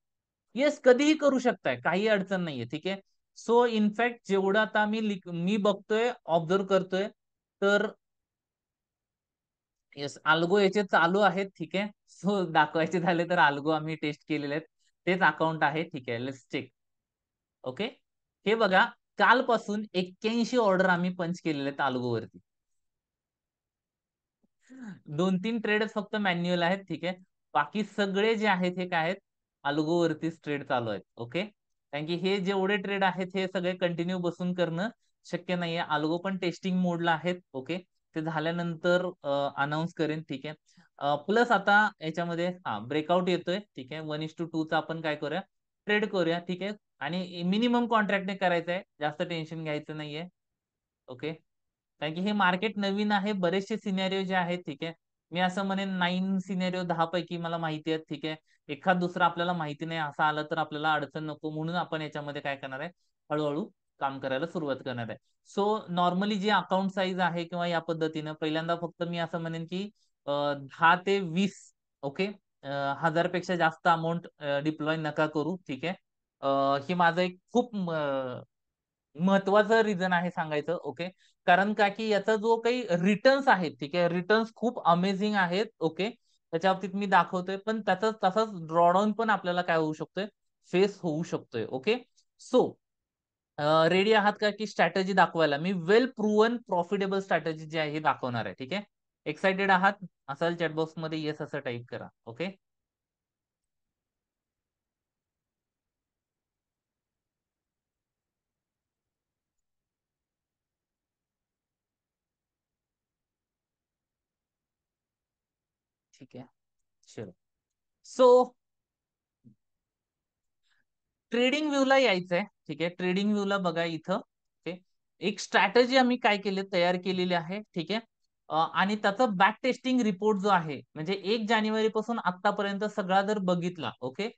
येस, कधीही करू शकताय, काही अडचण नाहीये. ठीक आहे. सो इनफॅक्ट जेवढं आता मी बघतोय, ऑब्झर्व करतोय, तर येस, अल्गो याचे चालू आहेत. ठीक आहे. सो दाखवायचे झाले तर अल्गो आम्ही टेस्ट केलेले आहेत, तेच अकाउंट आहे. ठीक आहे. Let's check. ओके. हे बघा, कालपासून 81 ऑर्डर आम्ही पंच केलेले आहेत अल्गो वरती. 2-3 ट्रेडच फक्त मॅन्युअल आहेत. ठीक आहे. बाकी सगळे जे आहेत हे काय आहेत, अल्गो वरतीच ट्रेड चालू आहेत. ओके. कारण की हे जेवढे ट्रेड आहेत हे सगळे कंटिन्यू बसून करणं शक्य नाहीये. अल्गो पण टेस्टिंग मोडला आहेत. ओके. ते झाल्यानंतर अनाऊन्स करेन. ठीक आहे. प्लस आता याच्यामध्ये हा ब्रेकआउट येतोय. ठीक आहे. 1:2 चा आपण काय करूया, ट्रेड करूया. ठीक आहे. आणि मिनिमम कॉन्ट्रॅक्टने करायचं आहे, जास्त टेन्शन घ्यायचं नाहीये. ओके. कारण की हे मार्केट नवीन आहे, बरेचसे सिनेरिओ जे आहेत. ठीक आहे. मी असं म्हणेन 9 सिनेरिओ 10 पैकी मला माहिती आहेत. ठीक आहे. एखाद दुसरा आपल्याला माहिती नाही असं आलं तर आपल्याला अडचण नको, म्हणून आपण याच्यामध्ये काय करणार आहे, हळूहळू काम करायला सुरुवात करणार आहे. सो नॉर्मली जी अकाउंट साईज आहे किंवा या पद्धतीनं पहिल्यांदा फक्त मी असं म्हणेन की 10 ते 20, ओके, 1000 पेक्षा जास्त अमाऊंट डिप्लॉय नका करू. ठीक आहे. हे माझं एक खूप महत्वाचं रिझन आहे सांगायचं. ओके. कारण का की याचा जो काही रिटर्न्स आहेत, ठीक आहे, रिटर्न्स खूप अमेझिंग आहेत. ओके. त्याच्या बाबतीत मी दाखवतोय, पण त्याचा तसाच ड्रॉडाऊन पण आपल्याला काय होऊ शकतोय, फेस होऊ शकतोय. ओके. सो रेडी आहात का की स्ट्रॅटेजी दाखवायला? मी वेल प्रूव्हन प्रॉफिटेबल स्ट्रॅटेजी जी आहे हे दाखवणार आहे. ठीक आहे. एक्साइटेड आहात असाल चॅटबॉक्स मध्ये येस असं टाईप करा. ओके. ठीक आहे. शुअर. सो ट्रेडिंग व्ह्यूला यायचंय. ठीक आहे. ट्रेडिंग व्ह्यूला बघा इथं. ओके. एक स्ट्रॅटेजी आम्ही काय केली, तयार केलेली आहे. ठीक आहे. आणि त्याचा बॅक टेस्टिंग रिपोर्ट जो आहे, म्हणजे 1 जानेवारी पासून आतापर्यंत सगळा जर बघितला, ओके,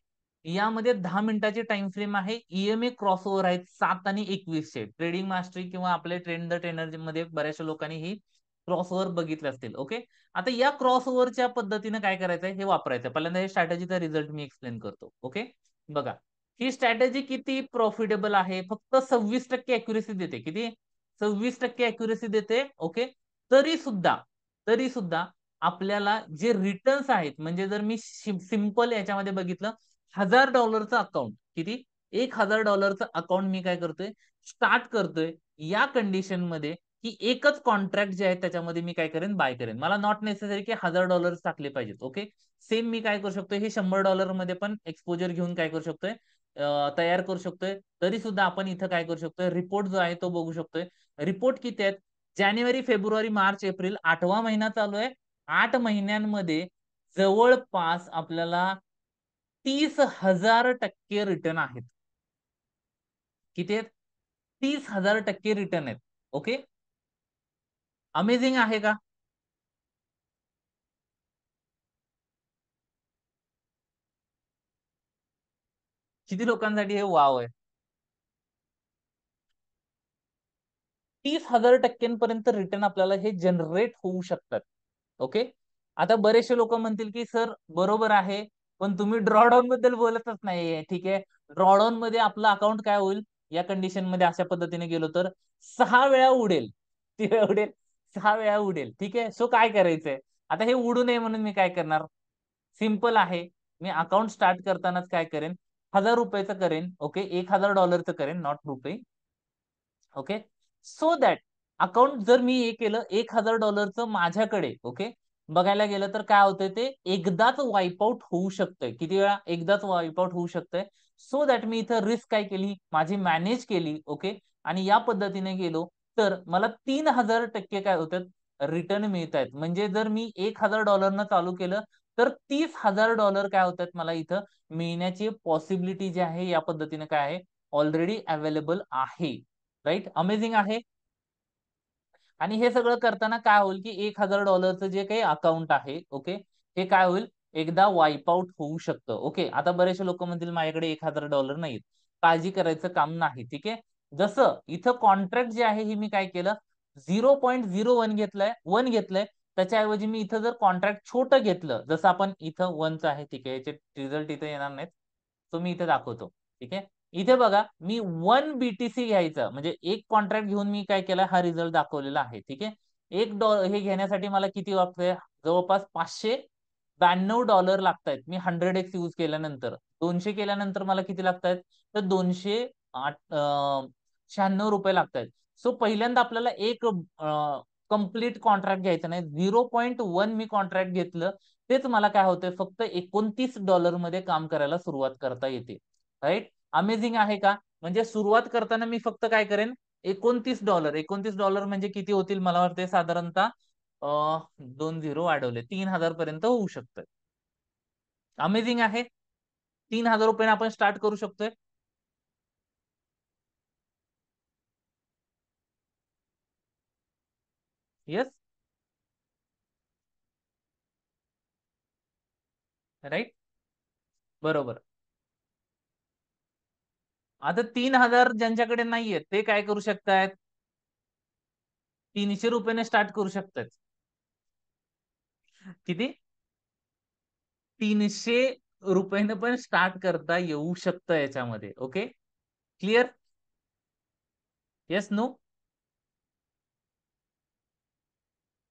यामध्ये 10 मिनिटाची टाइम फ्रेम आहे. ईएमए क्रॉसओव्हर आहेत 7 आणि 21 चे. ट्रेडिंग मास्टरी किंवा आपले ट्रेंड द ट्रेनर मध्ये बऱ्याचशा लोकांनी ही क्रॉसओव्हर बघितले असतील. ओके. आता या क्रॉसओव्हरच्या पद्धतीने काय करायचंय, हे वापरायचं. पहिल्यांदा हे स्ट्रॅटेजीचा रिझल्ट मी एक्सप्लेन करतो. ओके. बघा, ही स्ट्रॅटेजी किती प्रॉफिटेबल आहे, फक्त 26% अॅक्युरेसी देते. किती? 26% अॅक्युरेसी देते. ओके. तरी सुद्धा आपल्याला जे रिटर्न्स आहेत, म्हणजे जर मी सिंपल याच्यामध्ये बघितलं, $1000 अकाउंट, किती, $1000 अकाउंट मी काय करतोय, स्टार्ट करतोय या कंडिशन मध्ये की एकच कॉन्ट्रॅक्ट जे आहे त्याच्यामध्ये मी काय करेन, बाय करेन. मला नॉट नेसेसरी की $1000 टाकले पाहिजेत. ओके. सेम मी काय करू शकतो, हे $100 मध्ये पण एक्सपोजर घेऊन काय करू शकतोय, तयार करू शकतोय. तरी सुद्धा आपण इथं काय करू शकतोय, रिपोर्ट जो आहे तो बघू शकतोय. रिपोर्ट किती आहेत, जानेवारी, फेब्रुवारी, मार्च, एप्रिल, 8वा महिना चालू आहे. 8 महिन्यांमध्ये जवळपास आपल्याला 30,000% रिटर्न आहेत. किती आहेत? 30,000% रिटर्न आहेत. ओके. अमेझिंग आहे का? किती लोकांसाठी हे वाव आहे? 30,000% रिटर्न आपल्याला हे जनरेट होऊ शकतात. ओके. आता बरेचसे लोक म्हणतील की सर बरोबर आहे, पण तुम्ही ड्रॉडाऊन बद्दल बोलतच नाहीये. ठीक आहे. ड्रॉडाऊन मध्ये आपलं अकाउंट काय होईल, या कंडिशन मध्ये अशा पद्धतीने गेलो तर 6 वेळा उडेल. ती उडेल, 6 वेळा उडेल. ठीक आहे. सो काय करायचंय, आता हे उडू नये म्हणून मी काय करणार, सिंपल आहे. मी अकाउंट स्टार्ट करतानाच काय करेन, 1000 रुपयाचं करेन. ओके, $1000 करेन, नॉट रुपये. ओके, सो दॅट अकाउंट जर मी हे केलं $1000 माझ्याकडे, ओके, बघायला गेलं तर काय होतंय, ते एकदाच वाईप आउट होऊ शकतंय. किती वेळा? एकदाच वाईप आउट होऊ शकतंय. सो दॅट मी इथं रिस्क काय केली, माझी मॅनेज केली. ओके, आणि या पद्धतीने गेलो तर मला 3000% काय होतात, रिटर्न मिळत आहेत. म्हणजे जर मी $1000 न चालू केलं तर $30,000 काय होतात मला इथं मिळण्याची पॉसिबिलिटी जी आहे, या पद्धतीने काय आहे, ऑलरेडी अवेलेबल आहे. राइट? अमेझिंग आहे. आणि हे सगळं करताना काय होईल, की $1000 जे काही अकाउंट आहे, ओके, हे काय होईल, एकदा वाईप आउट होऊ शकतं. ओके. आता बरेचसे लोकं म्हणतील माझ्याकडे $1000 नाहीत. काळजी करायचं काम नाही. ठीक आहे. जसं इथं कॉन्ट्रॅक्ट जे आहे, हे मी काय केलं, 0.01 घेतलंय, 1 घेतलंय. त्याच्याऐवजी मी इथं जर कॉन्ट्रॅक्ट छोटं घेतलं, जसं आपण इथं 1चं आहे, ठीक आहे. याचे रिझल्ट इथे येणार नाहीत. तो मी इथे दाखवतो. ठीक आहे. इथे बघा, मी 1 बीटीसी घ्यायचं म्हणजे एक कॉन्ट्रॅक्ट घेऊन मी काय केला, हा रिझल्ट दाखवलेला आहे. ठीक आहे. हे घेण्यासाठी मला किती लागतंय? जवळपास $592 लागतायत. मी 100x यूज केल्यानंतर. 200 केल्यानंतर मला किती लागतायत? तर ₹296 लागतायत. सो पहिल्यांदा आपल्याला एक कंप्लीट कॉन्ट्रॅक्ट घ्यायचं नाही. 0.1 मी कॉन्ट्रॅक्ट घेतलं. तेच मला काय होतंय, फक्त $29 मध्ये काम करायला सुरुवात करता येते. राइट? अमेझिंग आहे का? म्हणजे सुरुवात करताना मी फक्त काय करेन, $29 $29 म्हणजे किती होतील मला वाटतंय साधारणतः 2 झिरो वाढवले 3000 पर्यंत होऊ शकतं. अमेझिंग आहे. ₹3000 आपण स्टार्ट करू शकतोय. येस? राइट? बरोबर. आता 3000 ज्यांच्याकडे नाहीयेत, ते काय करू शकतायत? ₹300 ने स्टार्ट करू शकतात. किती? ₹300 ने पण स्टार्ट करता येऊ शकतं याच्यामध्ये. ओके. क्लिअर? Yes, no?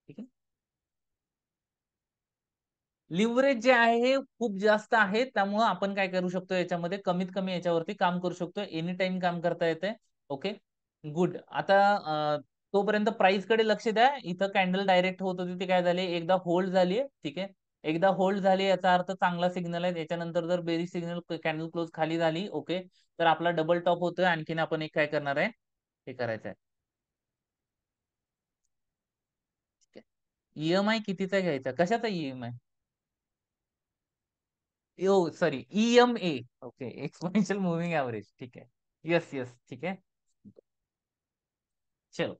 ठीक आहे. लिव्हरेज जे आहे हे खूप जास्त आहे. त्यामुळं आपण काय करू शकतो याच्यामध्ये कमीत कमी याच्यावरती काम करू शकतो. एनी टाईम काम करता येतंय. ओके. गुड. आता तोपर्यंत प्राइसकडे लक्ष द्या. इथं कॅन्डल डायरेक्ट होत होती, ती काय झाली, एकदा होल्ड झाली ठीक आहे. एकदा होल्ड झाली याचा अर्थ चांगला सिग्नल आहे. त्याच्यानंतर जर बेरिश सिग्नल कॅन्डल क्लोज खाली झाली, ओके, तर आपला डबल टॉप होतोय. आणखीन आपण एक काय करणार आहे, हे करायचं आहे. ठीक आहे. ई कितीचा घ्यायचा? कशाचा EMI? Sorry, EMA. Okay. Exponential moving average. ठीक आहे. Yes, yes. ठीक आहे. चलो.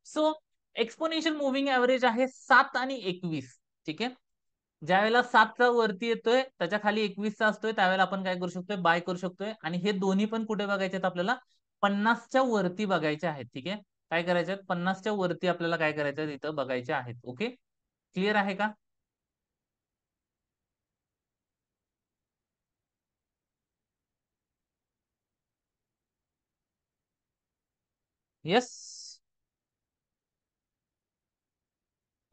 सो एक्सपोनेन्शियल मूव्हिंग एव्हरेज आहे 7 आणि 21. ठीक आहे. ज्यावेळेला 7चा वरती येतोय, त्याच्या खाली 21चा असतोय, त्यावेळेला आपण काय करू शकतोय, बाय करू शकतोय. आणि हे दोन्ही पण कुठे बघायचे आहेत आपल्याला? 50च्या वरती बघायचे आहेत. ठीक आहे. काय करायचे आहेत? 50च्या वरती आपल्याला काय करायचं आहे, इथं बघायचे आहेत. ओके. क्लिअर आहे का? येस.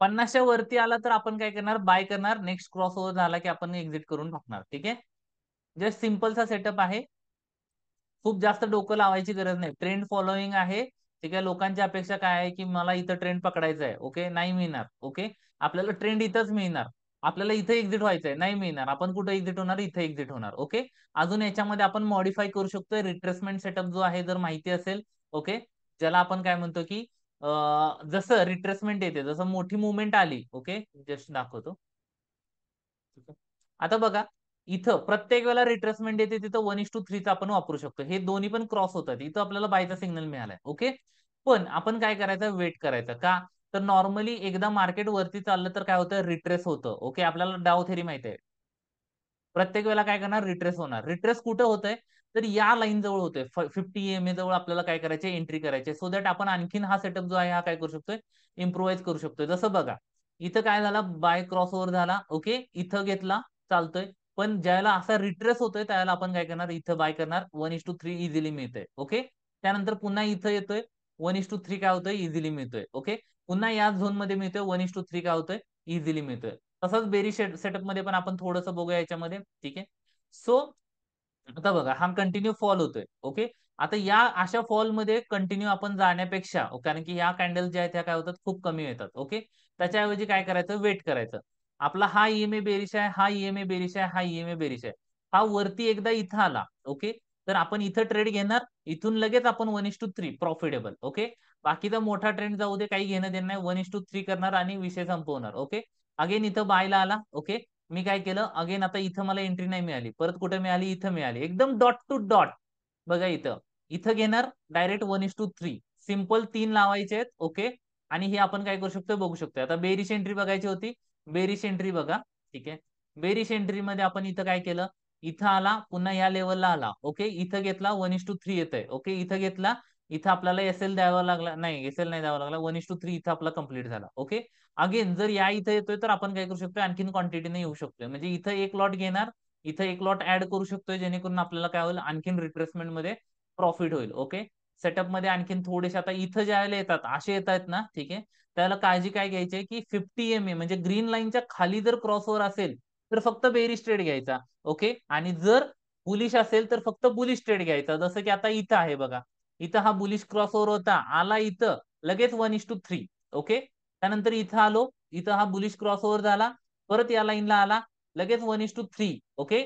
50च्या वरती आला तर आपण काय करणार? बाय करणार. नेक्स्ट क्रॉस ओव्हर झाला की आपण एक्झिट करून टाकणार. ठीक आहे. जस्ट सिंपलचा सेटअप आहे. खूप जास्त डोकं लावायची गरज नाही. ट्रेंड फॉलोइंग आहे. ठीक आहे. लोकांची अपेक्षा काय आहे, की मला इथं ट्रेंड पकडायचा आहे. ओके. नाही मिळणार. ओके. आपल्याला ट्रेंड इथंच मिळणार. आपल्याला इथे एक्झिट व्हायचंय. नाही मिळणार. आपण कुठे एक्झिट होणार? इथे एक्झिट होणार. ओके. अजून याच्यामध्ये आपण मॉडिफाय करू शकतोय. रिट्रेसमेंट सेटअप जो आहे जर माहिती असेल, ओके. ज्याला आपण काय म्हणतो, की अ, जसं रिट्रेसमेंट येते, जसं मोठी मूव्हमेंट आली, ओके. जस्ट दाखवतो. ठीक आहे. आता बघा, इथं प्रत्येक वेळेला रिट्रेसमेंट येते तिथं 1:3 चा आपण वापरू शकतो. हे दोन्ही पण क्रॉस होतात. इथं आपल्याला बायचा सिग्नल मिळालाय. ओके. पण आपण काय करायचं, वेट करायचं. का? तर नॉर्मली एकदा मार्केट वरती चाललं तर काय होतं, रिट्रेस होतं. ओके. आपल्याला डाव थेरी माहिती आहे. प्रत्येक वेळेला काय करणार, रिट्रेस होणार. रिट्रेस कुठे होतंय? तर या लाईन जवळ होतोय. 50 ईएमए जवळ आपल्याला काय करायचे, एंट्री करायची सो दॅट आपण आणखीन हा सेटअप जो आहे हा काय करू शकतोय, इम्प्रोवाइज करू शकतोय. जसं बघा, इथं काय झालं, बाय क्रॉसओव्हर झाला. ओके. इथं घेतला, चालतोय. पण ज्यावेळेला असा रिट्रेस होतोय त्यावेळेला आपण काय करणार, इथं बाय करणार. 1:3 इझिली मिळतंय. ओके. त्यानंतर पुन्हा इथं येतोय. 1:3 काय होतोय, इझिली मिळतोय. ओके. पुन्हा याच झोनमध्ये मिळतोय. 1:3 काय होतोय, इझिली मिळतोय. तसंच बेरी सेटअप मध्ये पण आपण थोडंसं बघूया याच्यामध्ये. ठीक आहे. सो आता बघा हा कंटिन्यू फॉल होतोय. ओके. आता या अशा फॉलमध्ये कंटिन्यू आपण जाण्यापेक्षा कारण की ह्या कॅन्डल ज्या आहेत त्या काय होतात खूप कमी येतात. ओके. त्याच्याऐवजी काय करायचं वेट करायचं. आपला हा ईएमए बेरिश आहे, हा ईएमए बेरिश आहे, हा ईएमए बेरिश आहे. हा वरती एकदा इथं आला. ओके. तर आपण इथं ट्रेड घेणार. इथून लगेच आपण 1:3 प्रॉफिटेबल. ओके. बाकीचा मोठा ट्रेंड जाऊ दे काही घेणं देणं नाही. 1:3 करणार आणि विषय संपवणार. ओके. अगेन इथं बायला आला. ओके. मी काय केलं अगेन आता इथं मला एंट्री नाही मिळाली. परत कुठे मिळाली? इथं मिळाली. एकदम डॉट टू डॉट. बघा इथं. इथं घेणार डायरेक्ट 1:3 सिंपल 3 लावायचे आहेत. ओके. आणि हे आपण काय करू शकतो बघू शकतो. आता बेरिश एंट्री बघायची होती. बेरिश एंट्री बघा. ठीक आहे. बेरिश एंट्री मध्ये आपण इथं काय केलं? इथं आला, पुन्हा या लेवलला आला. ओके. इथं घेतला 1:3 येतंय. ओके. इथं घेतला. इथं आपल्याला एसएल द्यावा लागला. नाही, एसएल नाही द्यावा लागला. 1:3 इथं आपला कंप्लीट झाला. ओके. अगेन जर या इथं येतोय तर आपण काय करू शकतो आणखीन क्वांटिटीने येऊ शकतोय. म्हणजे इथं एक लॉट घेणार, इथं एक लॉट ऍड करू शकतोय जेणेकरून आपल्याला काय होईल आणखीन रिट्रेसमेंट मध्ये प्रॉफिट होईल. ओके. सेटअप मध्ये आणखीन थोडेसे आता इथं ज्यावेळेला येतात असे येत आहेत ना. ठीक आहे. त्याला काळजी काय घ्यायची आहे की 50 एमए म्हणजे ग्रीन लाईनच्या खाली जर क्रॉसओव्हर असेल तर फक्त बेरिश ट्रेड घ्यायचा. ओके. आणि जर बुलिश असेल तर फक्त बुलिश ट्रेड घ्यायचा. जसं की आता इथं आहे बघा. इथं हा बुलिश क्रॉसओव्हर होता, आला इथं लगेच 1:3. ओके. त्यानंतर इथं आलो, इथं हा बुलिश क्रॉसओव्हर झाला, परत या लाईनला आला, लगेच 1:3. ओके.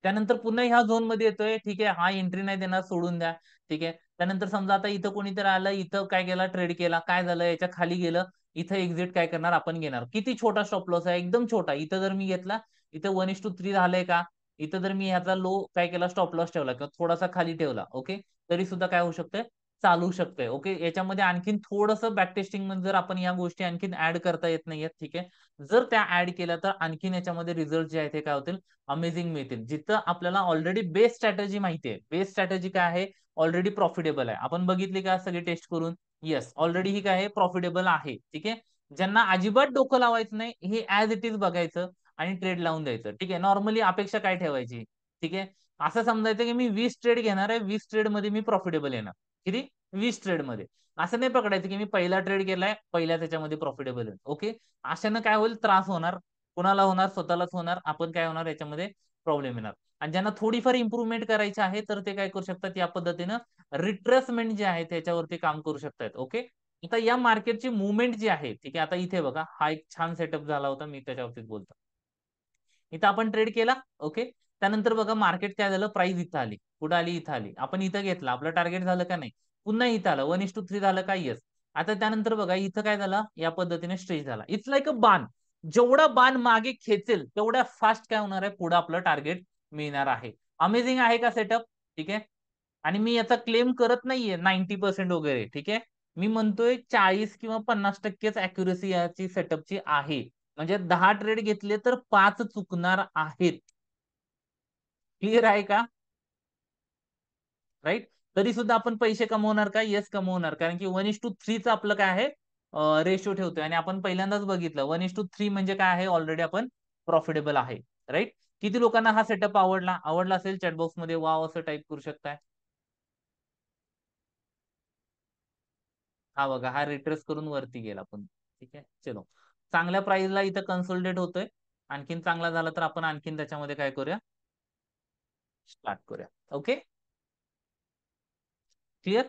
त्यानंतर पुन्हा ह्या झोनमध्ये येतोय. ठीक आहे. हा एंट्री नाही देणार, सोडून द्या. ठीक आहे. त्यानंतर समजा आता इथं कोणीतरी आलं, इथं काय केला ट्रेड केला. काय झालं याच्या खाली गेलं. इथं एक्झिट काय करणार आपण घेणार. किती छोटा स्टॉप लॉस आहे, एकदम छोटा. इथं जर मी घेतला, इथं 1:3 झालंय का? इथं जर मी ह्याचा लो काय केला स्टॉप लॉस ठेवला किंवा थोडासा खाली ठेवला. ओके. तरी सुद्धा काय होऊ शकतंय चालू शकतंय. ओके. याच्यामध्ये आणखीन थोडंसं बॅक टेस्टिंग मध्ये जर आपण या गोष्टी आणखीन ऍड करता येत नाहीयेत. ठीक आहे. जर त्या ऍड केल्या तर आणखीन याच्यामध्ये रिझल्ट जे आहेत ते काय होतील अमेझिंग मिळतील. जिथं आपल्याला ऑलरेडी बेस स्ट्रॅटेजी माहिती आहे. बेस स्ट्रॅटेजी काय आहे? ऑलरेडी प्रॉफिटेबल आहे. आपण बघितली का सगळी टेस्ट करून? येस. ऑलरेडी ही काय आहे? प्रॉफिटेबल आहे. ठीक आहे. ज्यांना अजिबात डोकं लावायचं नाही, हे ॲज इट इज बघायचं आणि ट्रेड लावून द्यायचं. ठीक आहे. नॉर्मली अपेक्षा काय ठेवायची? ठीक आहे. असं समजायचं की मी 20 ट्रेड घेणार आहे. 20 ट्रेड मध्ये मी प्रॉफिटेबल येणार. किती? 20 ट्रेड मध्ये. असं नाही पकडायचं की मी पहिला ट्रेड केलाय, पहिल्या त्याच्यामध्ये प्रॉफिटेबल आहे. ओके. अशानं काय होईल? त्रास होणार. कुणाला होणार? स्वतःलाच होणार. आपण काय होणार याच्यामध्ये प्रॉब्लेम येणार. आणि ज्यांना थोडीफार इम्प्रुव्हमेंट करायची आहे तर ते काय करू शकतात या पद्धतीनं रिट्रेसमेंट जे आहे त्याच्यावरती काम करू शकतात. ओके. आता या मार्केटची मुवमेंट जी आहे ठीक आहे. आता इथे बघा हा एक छान सेटअप झाला होता. मी त्याच्यावरती बोलतो. इथं आपण ट्रेड केला. ओके. त्यानंतर बघा मार्केट काय झालं प्राइस इथं आली. कुठं आली? इथं आली. आपण इथं घेतला. आपलं टार्गेट झालं का नाही? पुन्हा इथं आलं. 1:3 झालं का? येस. आता त्यानंतर बघा इथं काय झालं? या पद्धतीने स्ट्रेच झाला. इट्स लाइक अ बाण. जेवढा बाण मागे खेचेल तेवढ्या फास्ट काय होणार आहे? पुढे आपलं टार्गेट मिळणार आहे. अमेझिंग आहे का सेटअप? ठीक आहे. आणि मी याचा क्लेम करत नाहीये 90% वगैरे. ठीक आहे. मी म्हणतोय 40 किंवा 50%च अॅक्युरसी याची सेटअपची आहे. म्हणजे 10 ट्रेड घेतले तर 5 चुकणार आहेत. क्लिअर आहे का? राइट? तरी सुद्धा आपण पैसे कमवणार का? येस कमवणार. कारण की 1:3 चं आपलं काय आहे? रेशो ठेवतोय आणि आपण पहिल्यांदाच बघितलं 1:3 म्हणजे काय आहे? ऑलरेडी आपण प्रॉफिटेबल आहे. राइट? किती लोकांना हा सेटअप आवडला? आवडला असेल चॅट बॉक्समध्ये वॉव असं टाइप करू शकताय. हा बघा हा रिट्रेस करून वरती गेला पण. ठीक आहे. चलो. चांगल्या प्राइसला इथं कन्सोलिडेट होतोय. आणखीन चांगला झाला तर आपण आणखीन त्याच्यामध्ये काय करूया? स्टार्ट करूया. ओके? क्लिअर?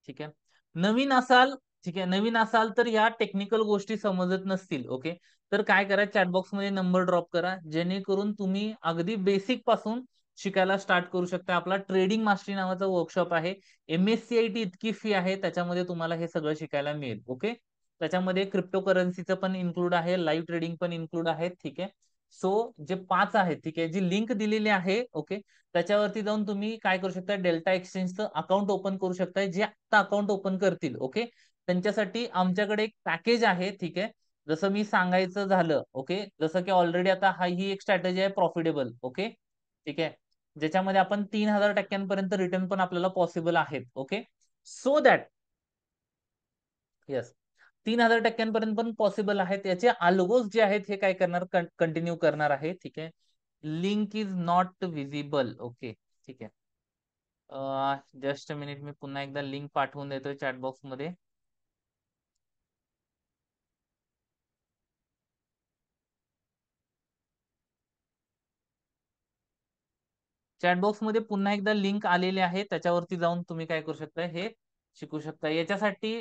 ठीक आहे. नवीन असाल ठीक आहे. नवीन असाल तर या टेक्निकल गोष्टी समजत नसतील. ओके. तर काय करा चॅट बॉक्समध्ये नंबर ड्रॉप करा. जेणेकरून तुम्ही अगदी बेसिक पासून शिकायला स्टार्ट करू शकता. आपला ट्रेडिंग मास्टरी नावाचा वर्कशॉप आहे. MSCIT इतकी फी आहे त्याच्यामध्ये तुम्हाला हे सगळं शिकायला मिळेल. ओके. त्याच्यामध्ये क्रिप्टोकरन्सीचं पण इन्क्लूड आहे, लाईव्ह ट्रेडिंग पण इन्क्लूड आहे. ठीक आहे. सो जे 5 आहेत ठीक आहे, जी लिंक दिलेली आहे ओके, त्याच्यावरती जाऊन तुम्ही काय करू शकता डेल्टा एक्सचेंजचं अकाउंट ओपन करू शकता. जे आता अकाउंट ओपन करतील ओके, त्यांच्यासाठी आमच्याकडे एक पॅकेज आहे. ठीक आहे. जसं मी सांगायचं झालं ओके, जसं की ऑलरेडी आता ही एक स्ट्रॅटेजी आहे प्रॉफिटेबल ओके. ठीक आहे. ज्याच्यामध्ये आपण 3000% रिटर्न पण आपल्याला पॉसिबल आहेत. ओके. सो दॅट येस 3000% पण पॉसिबल आहेत. याचे अल्गोज जे आहेत हे काय करणार कंटिन्यू करणार आहे. ठीक आहे. Link is not visible okay. ठीक आहे. जस्ट अ मिनिट मी पुन्हा एकदा लिंक पाठवून देतोय चॅट बॉक्स मध्ये. चॅटबॉक्स मध्ये पुन्हा एकदा लिंक आलेली आहे, त्याच्यावरती जाऊन तुम्ही काय करू शकता, हे शिकू शकता. याच्यासाठी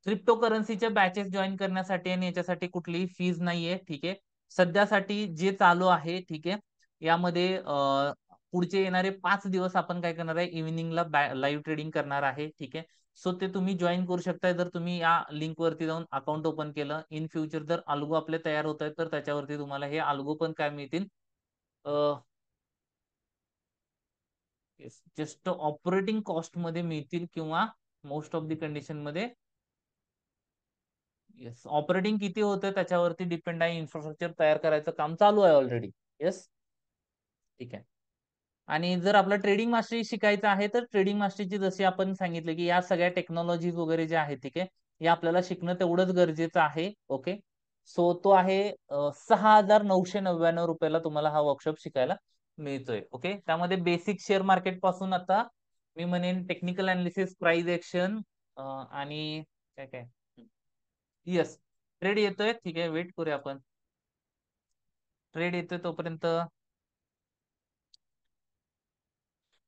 क्रिप्टो करन्सीच्या बॅचेस जॉईन करण्यासाठी आणि याच्यासाठी कुठलीही फीज नाहीये. ठीक आहे. सध्यासाठी जे चालू आहे, ठीक आहे, यामध्ये पुढचे येणारे 5 दिवस आपण काय करणार आहे, इव्हिनिंगला लाईव्ह ट्रेडिंग करणार आहे. ठीक आहे. सो ते तुम्ही जॉईन करू शकता जर तुम्ही या लिंक वरती जाऊन अकाउंट ओपन केलं. इन फ्युचर जर अल्गो आपले तयार होत आहेत तर त्याच्यावरती तुम्हाला हे अल्गो पण काय मिळतील, जस्ट ऑपरेटिंग कॉस्ट मध्ये मिळतील किंवा मोस्ट ऑफ द कंडिशन मध्ये. येस, ऑपरेटिंग किती होतं त्याच्यावरती डिपेंड आहे. इन्फ्रास्ट्रक्चर तयार करायचं काम चालू आहे ऑलरेडी. येस. ठीक आहे. आणि जर आपला ट्रेडिंग मास्टरी शिकायचं आहे तर ट्रेडिंग मास्टरीची जशी आपण सांगितलं की या सगळ्या टेक्नॉलॉजीज वगैरे ज्या आहेत, ठीक आहे, हे आपल्याला शिकणं तेवढंच गरजेचं आहे. ओके. सो तो आहे 6,999 रुपयाला तुम्हाला हा वर्कशॉप शिकायला मिळतोय. ओके. त्यामध्ये बेसिक शेअर मार्केट पासून आता मी म्हणेन टेक्निकल अनालिसिस, प्राइस एक्शन आणि काय काय, येस, ट्रेड येतोय. ठीक आहे, वेट करूया आपण. ट्रेड येतोय तोपर्यंत.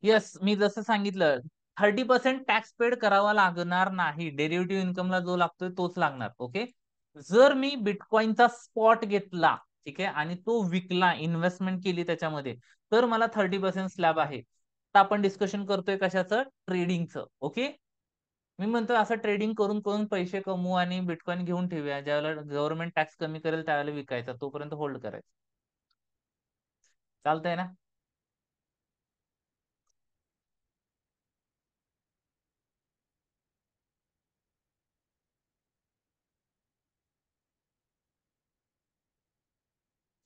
येस, मी जसं सांगितलं 30% टॅक्स पेड करावा लागणार नाही. डेरिव्हेटिव्ह इन्कमला जो लागतोय तोच लागणार. ओके. जर मी बिटकॉइनचा स्पॉट घेतला, ठीक आहे, आणि तो विकला, इन्व्हेस्टमेंट केली त्याच्यामध्ये, तर मला 30% स्लॅब आहे. तर आपण डिस्कशन करतोय कशाचं, ट्रेडिंगचं. ओके. मी म्हणतोय असं ट्रेडिंग करून करून पैसे कमवू आणि बिटकॉइन घेऊन ठेवूया, ज्यावेळेला गव्हर्नमेंट टॅक्स कमी करेल त्यावेळेला विकायचा, तोपर्यंत होल्ड करायचं. चालतंय ना?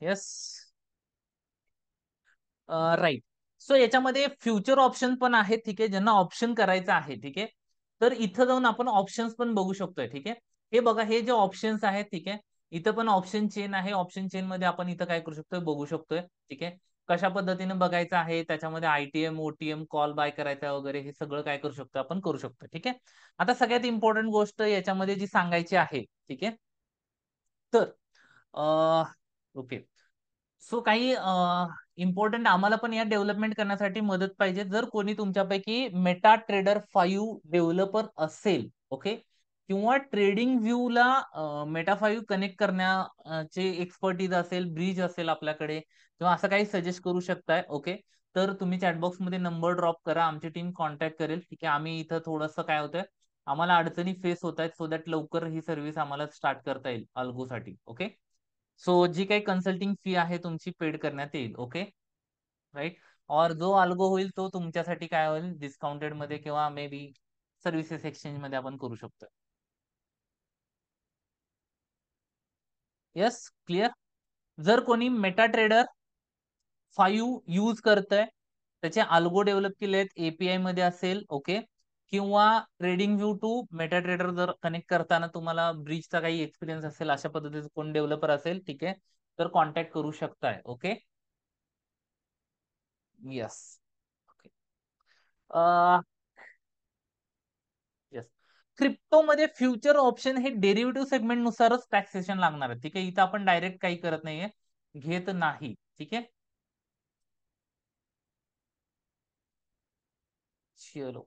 येस. राईट. सो याच्यामध्ये फ्युचर ऑप्शन पण आहे. ठीक आहे. ज्यांना ऑप्शन करायचं आहे, ठीक आहे, तर इथं जाऊन आपण ऑप्शन्स पण बघू शकतोय. ठीक आहे. हे बघा, हे जे ऑप्शन्स आहेत, ठीक आहे, इथं पण ऑप्शन चेन आहे. ऑप्शन चेन मध्ये आपण इथं काय करू शकतोय, बघू शकतोय. ठीक आहे. कशा पद्धतीने बघायचं आहे, त्याच्यामध्ये आयटीएम, ओटीएम, कॉल बाय करायचा वगैरे, हे सगळं काय करू शकतो, आपण करू शकतो. ठीक आहे. आता सगळ्यात इम्पॉर्टंट गोष्ट याच्यामध्ये जी सांगायची आहे, ठीक आहे, तर ओके, सो काही इम्पॉर्टंट आम्हाला पण या डेव्हलपमेंट करण्यासाठी मदत पाहिजे. जर कोणी तुमच्यापैकी मेटा ट्रेडर 5 डेव्हलपर असेल, ओके, किंवा ट्रेडिंग व्ह्यूला मेटा 5 कनेक्ट करण्याचे एक्सपर्टीज असेल, ब्रिज असेल आपल्याकडे, किंवा असं काही सजेस्ट करू शकताय, ओके, तर तुम्ही चॅटबॉक्स मध्ये नंबर ड्रॉप करा, आमची टीम कॉन्टॅक्ट करेल. ठीक आहे. आम्ही इथं थोडंसं काय होतंय, आम्हाला अडचणी फेस होत आहेत, सो दॅट लवकर ही सर्व्हिस आम्हाला स्टार्ट करता येईल अल्गोसाठी. ओके. सो जी काही कन्सल्टिंग फी आहे तुमची पेड करण्यात येईल. ओके. राईट. और जो अल्गो होईल तो तुमच्यासाठी काय होईल, डिस्काउंटेड मध्ये किंवा मे बी सर्व्हिसेस एक्सचेंज मध्ये आपण करू शकतो. Yes, clear. जर कोणी मेटा ट्रेडर 5 यूज करतंय, त्याचे अल्गो डेव्हलप केले आहेत, एपीआय मध्ये असेल, ओके, किंवा TradingView to MetaTrader जर कनेक्ट करताना तुम्हाला ब्रिजचा काही एक्सपिरियन्स असेल, अशा पद्धतीचं कोण डेव्हलपर असेल, ठीक आहे, तर कॉन्टॅक्ट करू शकताय. ओके. येस. ओके. येस. क्रिप्टोमध्ये फ्युचर ऑप्शन हे डेरिव्हेटिव्ह सेगमेंट नुसारच टॅक्सेशन लागणार आहे. ठीक आहे. इथं आपण डायरेक्ट काही करत नाहीये, घेत नाही. ठीक आहे. चलो.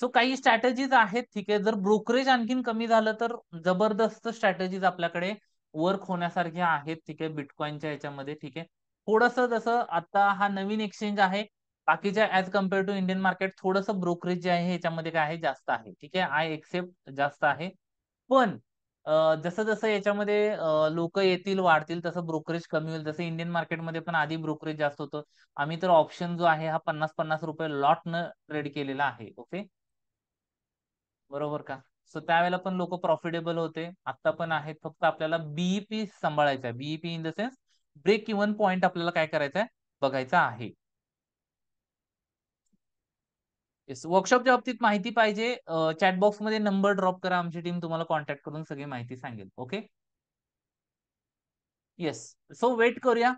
सो काही स्ट्रॅटेजीज आहेत. ठीक आहे. जर ब्रोकरेज आणखीन कमी झालं तर जबरदस्त स्ट्रॅटेजीज आपल्याकडे वर्क होण्यासारख्या आहेत. ठीक आहे. बिटकॉइनच्या ह्याच्यामध्ये. ठीक आहे. थोडंसं जसं आता हा नवीन एक्सचेंज आहे, बाकीच्या as compared to Indian market थोडंसं ब्रोकरेज जे आहे ह्याच्यामध्ये काय आहे, जास्त आहे. ठीक आहे. आय एक्सेप्ट जास्त आहे. पण जसं जसं याच्यामध्ये लोक येतील, वाढतील, तसं ब्रोकरेज कमी होईल. जसं इंडियन मार्केटमध्ये पण आधी ब्रोकरेज जास्त होतं. आम्ही तर ऑप्शन जो आहे हा 50-50 रुपये लॉट न ट्रेड केलेला आहे. ओके. बरोबर का. सो त्यावेळेला पण लोक प्रॉफिटेबल होते, आता पण आहेत. फक्त आपल्याला बीईपी सांभाळायचा आहे. BEP in the sense break even point आपल्याला काय करायचा आहे, बघायचा आहे. वर्कशॉपच्या बाबतीत माहिती पाहिजे, चॅटबॉक्स मध्ये नंबर ड्रॉप करा, आमची टीम तुम्हाला कॉन्टॅक्ट करून सगळी माहिती सांगेल. ओके. येस. सो वेट करूया.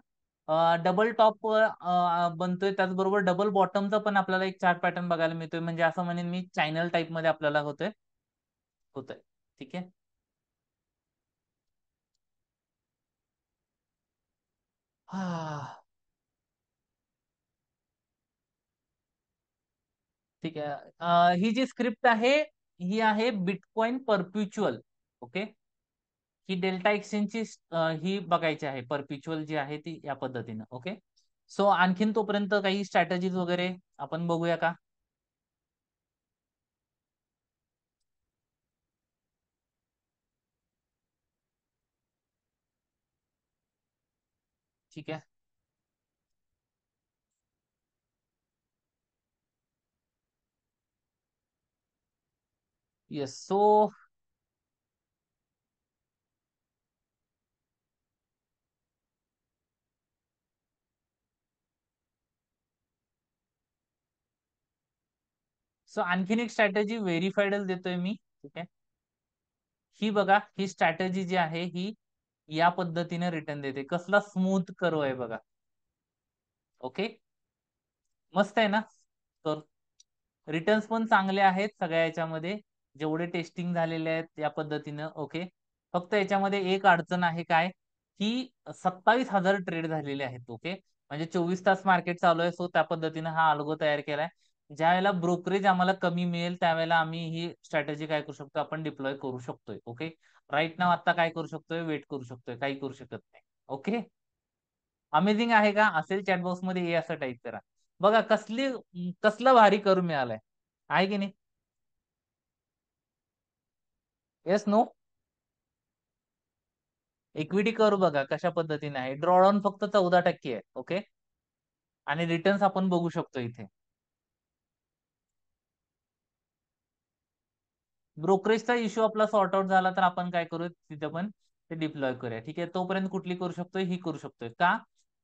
डबल टॉप बनतोय, त्याचबरोबर डबल बॉटमचा पण आपल्याला एक चार्ट पॅटर्न बघायला मिळतोय. म्हणजे असं म्हणेन मी, चॅनल टाईप मध्ये आपल्याला होतंय. होतंय. ठीक आहे. हा. ठीक आहे. ही जी स्क्रिप्ट आहे ही आहे बिटकॉइन परप्युच्युअल. ओके. ही डेल्टा एक्सचेंजची ही बघायची आहे, परपिच्युअल जी आहे ती या पद्धतीनं. ओके. सो आणखीन तोपर्यंत काही स्ट्रॅटेजीज वगैरे आपण बघूया का? ठीक आहे. येस. सो सो आणखीन एक स्ट्रॅटेजी व्हेरीफाईडच देतोय मी. ठीक आहे. ही बघा, ही स्ट्रॅटेजी जी आहे ही या पद्धतीने रिटर्न देते. कसला स्मूथ कर्व आहे बघा. ओके. मस्त आहे ना? तर रिटर्न्स पण चांगले आहेत सगळ्या याच्यामध्ये, जेवढे टेस्टिंग झालेले आहेत या पद्धतीनं. ओके. फक्त याच्यामध्ये एक अडचण आहे काय, की 27,000 ट्रेड झालेले आहेत. ओके. म्हणजे 24 तास मार्केट चालू आहे. सो त्या पद्धतीनं हा अल्गो तयार केलाय. ज्या वेळेला ब्रोकरेज आम्हाला कमी मिळेल त्यावेळेला आम्ही ही स्ट्रॅटेजी काय करू शकतो, आपण डिप्लॉय करू शकतोय. ओके. राईट नाव आता काय करू शकतोय, वेट करू शकतोय, काही करू शकत नाही. ओके. अमेझिंग आहे का? असेल चॅटबॉक्स मध्ये ये असं टाईप करा. बघा कसलं भारी करून मिळालंय, आहे की नाही? Yes, no. इक्विटी करू बघा कशा पद्धतीने आहे. ड्रॉडाऊन फक्त 14% आहे. ओके. आणि रिटर्न्स आपण बघू शकतो इथे. ब्रोकरेजचा इश्यू आपला सॉर्ट आउट झाला तर आपण काय करू, तिथे पण ते डिप्लॉय करूया. ठीक आहे. तोपर्यंत कुठली करू शकतोय, ही करू शकतोय का?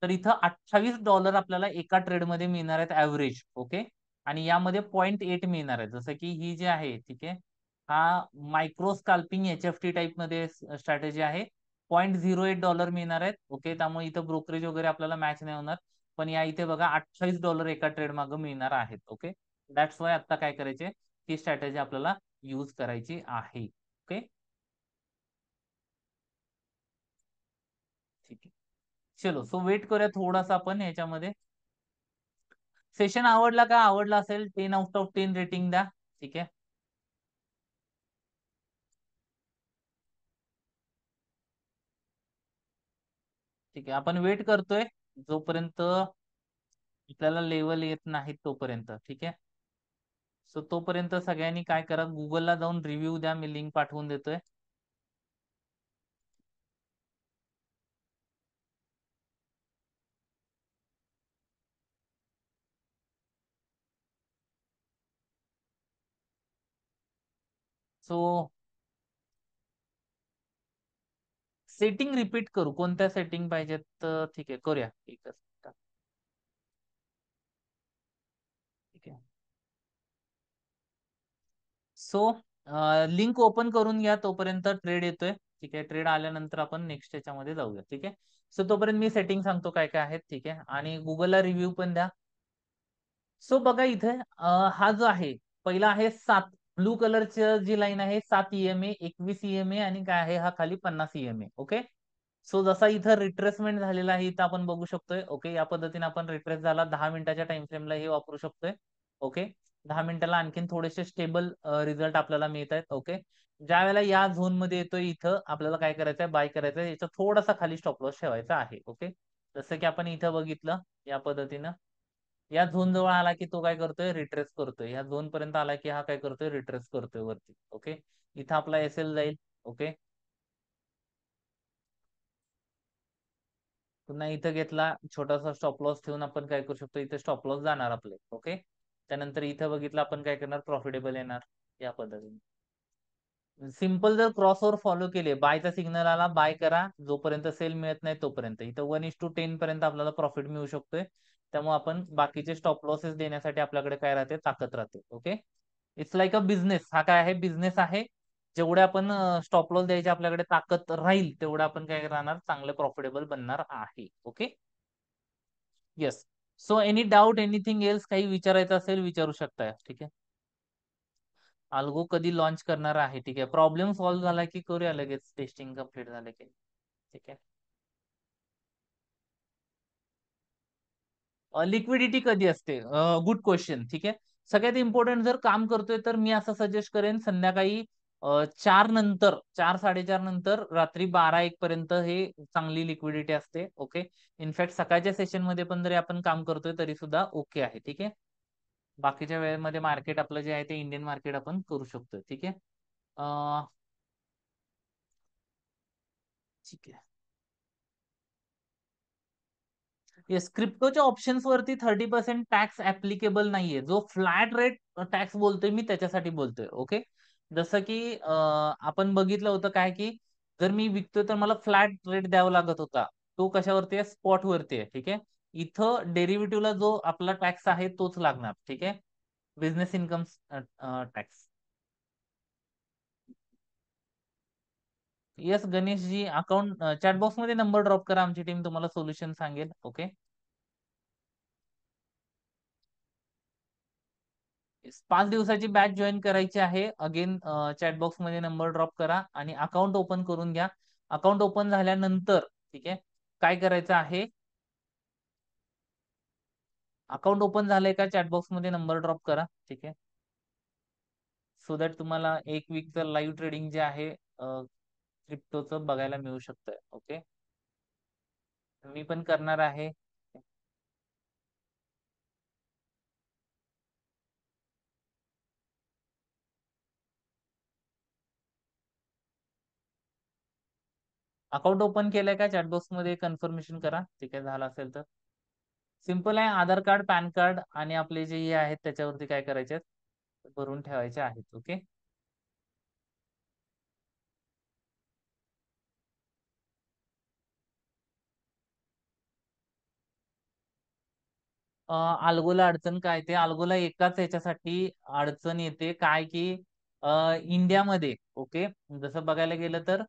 तर इथं $28 आपल्याला एका ट्रेड मध्ये मिळणार आहेत ऍव्हरेज. ओके. आणि यामध्ये 0.8 मिळणार आहे. जसं की ही जी आहे, ठीक आहे, हा मायक्रो स्काल्पिंग HFT टाईप मध्ये स्ट्रॅटेजी आहे. $0.08 मिळणार आहेत. ओके. त्यामुळे इथं ब्रोकरेज वगैरे आपल्याला मॅच नाही होणार. पण या इथे बघा $28 एका ट्रेड मागे मिळणार आहेत. ओके. दॅट्स वाय आता काय करायचे, ही स्ट्रॅटेजी आपल्याला यूज करायची आहे. ओके. ठीक आहे. चलो, सो वेट करूया थोडासा आपण याच्यामध्ये. सेशन आवडला का? आवडला असेल 10 आउट ऑफ 10 रेटिंग द्या. ठीक आहे. ठीक आहे. आपण वेट करतोय जोपर्यंत आपल्याला लेवल येत नाहीत तोपर्यंत. ठीक आहे. सो तोपर्यंत सगळ्यांनी काय करा, गुगलला जाऊन रिव्ह्यू द्या. मी लिंक पाठवून देतोय. सो सेटिंग रिपीट करू, कोणत्या सेटिंग पाहिजेत? ठीक आहे, करूया एकच. ठीक आहे. सो लिंक ओपन करून घ्या तोपर्यंत. ट्रेड येतोय. ठीक आहे. ट्रेड आल्यानंतर आपण नेक्स्ट याच्यामध्ये जाऊया. ठीक आहे. सो तोपर्यंत मी सेटिंग सांगतो काय काय आहेत. ठीक आहे. आणि गुगलला रिव्ह्यू पण द्या. सो बघा इथे हा जो आहे, पहिला आहे 7, ब्लू कलरची जी लाईन आहे 7 EMA, 21 EMA, आणि काय आहे हा खाली 50 EMA. ओके. सो जसा इथं रिट्रेसमेंट झालेला आहे इथं आपण बघू शकतोय. ओके. या पद्धतीने आपण रिट्रेस झाला 10 मिनिटाच्या टाइम फ्रेमला हे वापरू शकतोय. ओके. 10 मिनिटाला आणखीन थोडेसे स्टेबल रिझल्ट आपल्याला मिळत आहेत. ओके. ज्या वेळेला या झोन मध्ये येतोय इथं आपल्याला काय करायचं आहे, बाय करायचं आहे. याचा थोडासा खाली स्टॉप लॉस ठेवायचा आहे. ओके. जसं की आपण इथं बघितलं या पद्धतीनं, या झोन जवळ आला की तो काय करतोय, रिट्रेस करतोय. या झोन पर्यंत आला की हा काय करतोय, रिट्रेस करतोय वरती. ओके. इथं आपला SL जाईल. ओके. पुन्हा इथं घेतला, छोटासा स्टॉप लॉस ठेवून आपण काय करू शकतो, इथे स्टॉप लॉस जाणार आपले. ओके. त्यानंतर इथं बघितलं आपण काय करणार, प्रॉफिटेबल येणार या पद्धतीने. सिंपल जर क्रॉसओव्हर फॉलो केले, बायचा सिग्नल आला बाय करा, जोपर्यंत सेल मिळत नाही तोपर्यंत. इथं 1:10 पर्यंत आपल्याला प्रॉफिट मिळू शकतोय. त्यामुळे आपण बाकीचे स्टॉप लॉसेस देण्यासाठी आपल्याकडे काय राहते, ताकद राहते. Okay. It's like a business. हा काय आहे, बिझनेस आहे. जेवढे आपण स्टॉप लॉस द्यायचे आपल्याकडे ताकद राहील तेवढं आपण काय राहणार, चांगलं प्रॉफिटेबल बनणार आहे. Okay. Yes. So any doubt, anything else, काही विचारायचं असेल विचारू शकताय. ठीक आहे. अल्गो कधी लॉन्च करणार आहे? ठीक आहे. प्रॉब्लेम सॉल्व्ह झाला की करूया लगेच, टेस्टिंग कम्प्लीट झालं की. ठीक आहे. लिक्विडिटी कधी असते? Good question. ठीक आहे. सगळ्यात इम्पॉर्टंट जर काम करतोय तर मी असं सजेस्ट करेन संध्याकाळी 4 नंतर, 4-4:30 नंतर रात्री 12-1 पर्यंत हे चांगली लिक्विडिटी असते. ओके. इनफॅक्ट सकाळच्या सेशन मध्ये पण जरी आपण काम करतोय तरी सुद्धा ओके आहे. ठीक आहे. बाकीच्या वेळेमध्ये मार्केट आपलं जे आहे ते इंडियन मार्केट आपण करू शकतो. ठीक आहे. ठीक आहे. येस, क्रिप्टोच्या ऑप्शन्स वरती 30% टॅक्स ऍप्लिकेबल नाहीये. जो फ्लॅट रेट टॅक्स बोलतोय मी त्याच्यासाठी बोलतोय. ओके. जसं की आपण बघितलं होतं काय की जर मी विकतोय तर मला फ्लॅट रेट द्यावा लागत होता. तो कशावरती आहे? स्पॉट वरती आहे. ठीक आहे. इथं डेरिव्हेटिव्हला जो आपला टॅक्स आहे तोच लागणार. ठीक आहे. Business income tax. Yes Ganeshji, account chatbox मध्ये नंबर ड्रॉप करा, आमची टीम तुम्हाला सोल्युशन सांगेल. ओके. 5 दिवसाची बॅच जॉईन करायची आहे. अगेन चॅटबॉक्स मध्ये नंबर ड्रॉप करा आणि अकाउंट ओपन करून घ्या. अकाउंट ओपन झाल्यानंतर ठीक आहे काय करायचं आहे? अकाउंट ओपन झालंय का चॅटबॉक्स मध्ये नंबर ड्रॉप करा. ठीक आहे. सो दॅट तुम्हाला एक वीकचं लाईव्ह ट्रेडिंग जे आहे क्रिप्टोचं बघायला मिळू शकतं. ओके. मी पण करणार आहे. अकाउंट ओपन केलंय का चॅटबॉक्स मध्ये कन्फर्मेशन करा. ठीक आहे. झालं असेल तर सिंपल आहे. आधार कार्ड, पॅन कार्ड आणि आपले जे हे आहेत त्याच्यावरती काय करायचे आहेत? भरून ठेवायचे आहेत. ओके. अल्गोला अडचण काय ते अल्गोला एकाच याच्यासाठी अडचण येते काय की इंडियामध्ये ओके जसं बघायला गेलं तर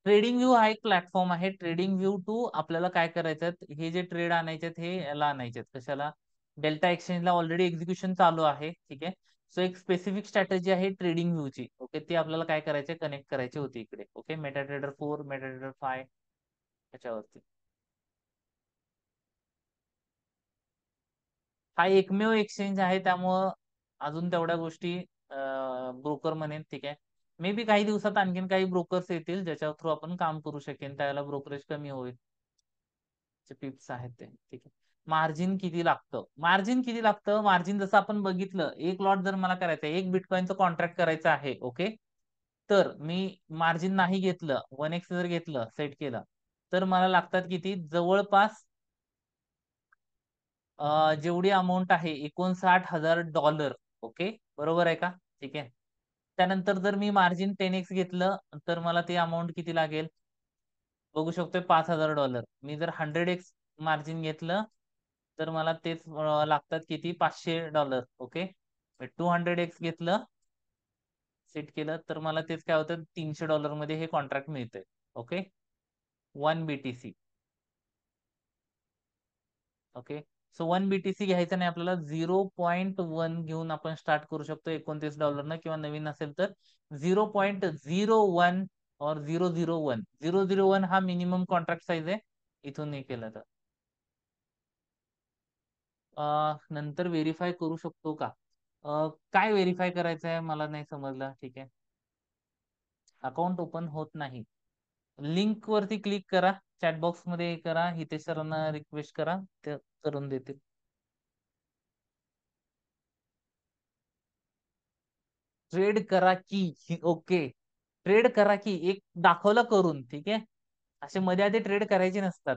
ट्रेडिंग व्ह्यू हा एक प्लॅटफॉर्म आहे. ट्रेडिंग व्ह्यू टू आपल्याला काय करायचं हे जे ट्रेड आणायचे हे याला आणायचे कशाला डेल्टा एक्सचेंजला ऑलरेडी एक्झिक्युशन चालू आहे. ठीक आहे. सो एक स्पेसिफिक स्ट्रॅटेजी आहे ट्रेडिंग व्ह्यूची. ओके. ती आपल्याला काय करायचे कनेक्ट करायची होती इकडे. ओके. मेटाट्रेडर 4 मेटाट्रेडर 5 याच्यावरती हा एकमेव एक्सचेंज आहे त्यामुळं अजून तेवढ्या गोष्टी ब्रोकर म्हणेन. ठीक आहे. मे बी काही दिवसात आणखीन काही ब्रोकर्स येतील ज्याच्या थ्रू आपण काम करू शकेन त्यावेळेला ब्रोकरेज कमी होईल. टिप्स आहेत ते. ठीक आहे. मार्जिन जसं आपण बघितलं एक लॉट जर मला करायचं आहे एक बिटकॉईनचं कॉन्ट्रॅक्ट करायचं आहे. ओके. तर मी मार्जिन नाही घेतलं 1x जर घेतलं सेट केलं तर मला लागतात किती जवळपास जेवढी अमाऊंट आहे $59,000. ओके. बरोबर आहे का? ठीक आहे. त्यानंतर जर मी मार्जिन 10x घेतलं तर मला ती अमाऊंट किती लागेल? बघू शकतोय $5,000. मी जर 100x मार्जिन घेतलं तर मला तेच लागतात किती $500. ओके. 200x घेतलं सेट केलं तर मला तेच काय होतं $300 मध्ये हे कॉन्ट्रॅक्ट मिळतंय. Okay. 1 BTC. Okay. So 1 BTC घ्यायचं नाही आपल्याला 0.1 घेऊन आपण स्टार्ट करू शकतो $29 न किंवा नवीन असेल तर 0.01 और 001 हा मिनिमम कॉन्ट्रॅक्ट साईज आहे इथून हे केलं तर नंतर व्हेरीफाय करू शकतो का? काय व्हेरीफाय करायचं आहे मला नाही समजलं. ठीक आहे. अकाउंट ओपन होत नाही. लिंक वरती क्लिक करा. चॅट बॉक्स मध्ये हे करा हितेश सरांना रिक्वेस्ट करा ते करून देतील. ट्रेड करा की ओके. ट्रेड करा की एक दाखवलं करून. ठीक आहे. असे मध्ये आधी ट्रेड करायचे नसतात.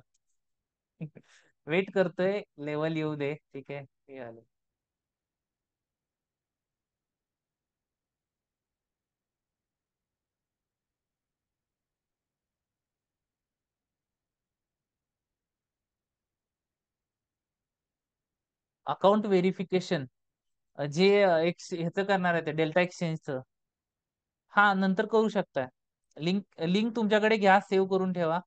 वेट करतोय लेवल येऊ दे. ठीक आहे. हे आलं. अकाउंट व्हेरिफिकेशन जे ह्याचं करणार आहे ते डेल्टा एक्सचेंजचं हा नंतर करू शकता. लिंक लिंक तुमच्याकडे घ्या सेव्ह करून ठेवा.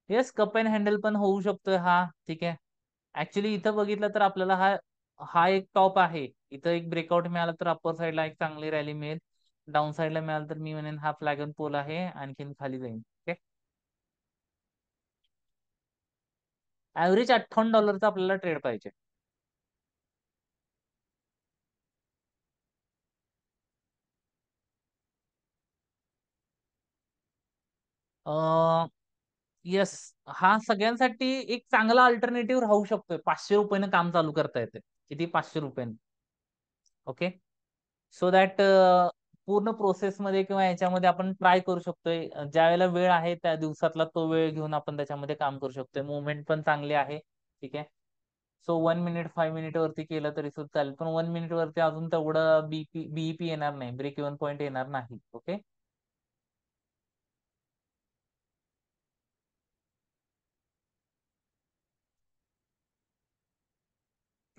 येस कप अँड हँडल पण होऊ शकतोय हा. ठीक आहे. ऍक्च्युली इथं बघितलं तर आपल्याला हा हा एक टॉप आहे. इथं एक ब्रेकआउट मिळाला तर अप्पर साईडला एक चांगली रॅली मिळेल. डाऊन साईडला मिळाला तर मी म्हणेन हा फ्लॅग अँड पोल आहे आणखीन खाली जाईल. ओके. ऍव्हरेज $58 आपल्याला ट्रेड पाहिजे. येस, हा सगळ्यांसाठी एक चांगला अल्टरनेटिव्ह राहू शकतोय. 500 रुपयानं काम चालू करता येते. किती? 500 रुपयानं. ओके. सो दॅट पूर्ण प्रोसेसमध्ये किंवा याच्यामध्ये आपण ट्राय करू शकतोय. ज्या वेळेला वेळ आहे त्या दिवसातला तो वेळ घेऊन आपण त्याच्यामध्ये काम करू शकतोय. मुवमेंट पण चांगली आहे. ठीक आहे. सो 1 मिनिट 5 मिनिट वरती केलं तरी सुद्धा चालेल, पण 1 मिनिट वरती अजून तेवढं बीईपी येणार नाही, ब्रेक इव्हन पॉईंट येणार नाही. ओके.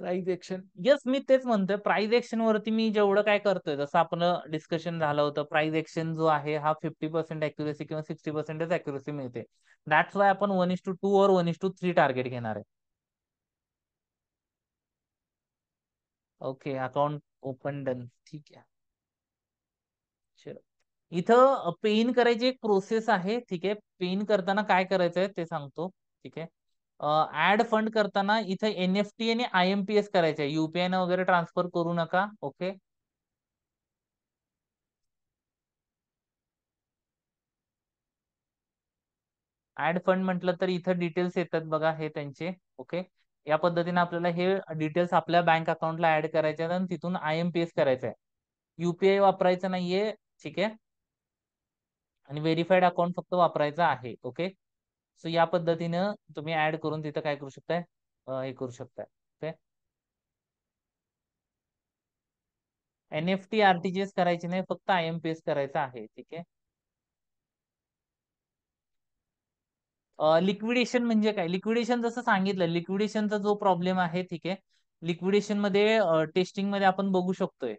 प्राइस एक्शन, येस, मी तेच म्हणतोय. प्राइस एक्शन वरती मी जेवढं काय करतोय, जसं आपलं डिस्कशन झालं होतं, प्राइस एक्शन जो आहे हा 50% अॅक्युरेसी किंवा 60% अॅक्युरेसी मिळते. दॅट्स वाय आपण 1:2 और 1:3 टार्गेट घेणार आहे. Okay, account open done. ठीक आहे. चलो. इथं पे इन करायची एक प्रोसेस आहे. ठीक आहे. पे इन करताना काय करायचंय ते सांगतो. ठीक आहे. ऍड फंड करताना इथे एनएफटी आणि आयएमपीएस करायचे, युपीआय न वगैरे ट्रान्सफर करू नका. ओके. ऍड फंड म्हटलं तर इथं डिटेल्स येतात बघा, हे त्यांचे. ओके. या पद्धतीने आपल्याला हे डिटेल्स आपल्या बँक अकाउंटला ऍड करायचे आहेत आणि तिथून आयएमपीएस करायचं आहे. युपीआय वापरायचं नाहीये. ठीक आहे. आणि व्हेरीफाईड अकाउंट फक्त वापरायचं आहे. ओके. सो या पद्धतीनं तुम्ही ऍड करून तिथं काय करू शकताय, हे करू शकताय. ओके. एनएफटी आरटीजीएस करायची नाही, फक्त आयएमपीएस करायचं आहे. ठीक आहे. लिक्विडेशन म्हणजे काय? लिक्विडेशन जसं सांगितलं, लिक्विडेशनचा जो प्रॉब्लेम आहे. ठीक आहे. लिक्विडेशन मध्ये टेस्टिंग मध्ये आपण बघू शकतोय.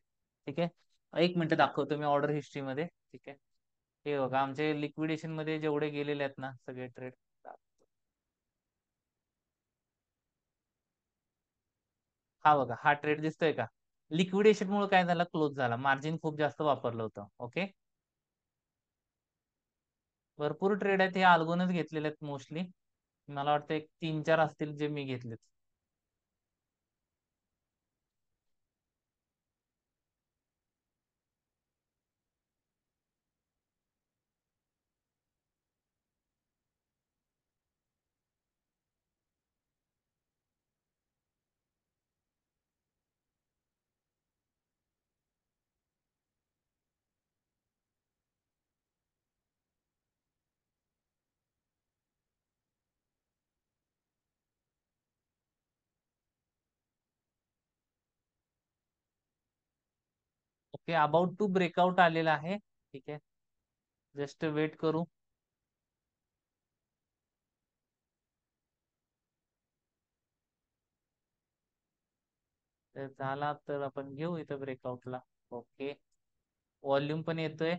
ठीक आहे. 1 मिनिट दाखवतो मी ऑर्डर हिस्ट्रीमध्ये. ठीक आहे. हे बघा, आमचे लिक्विडेशन मध्ये जेवढे गेलेले आहेत ना सगळे ट्रेड. हा बघा, हा ट्रेड दिसतोय का? लिक्विडेशन मुळे काय झालं, क्लोज झाला. मार्जिन खूप जास्त वापरलं होतं. ओके. भरपूर ट्रेड आहेत, हे अल्गोनच घेतलेले आहेत मोस्टली. मला वाटतं एक 3-4 असतील जे मी घेतलेत. ओके, अबाउट टू ब्रेकआउट आलेला आहे. ठीक आहे. जस्ट वेट करू. तर झाला तर आपण घेऊ इथं ब्रेकआउटला. ओके. व्हॉल्यूम पण येतोय.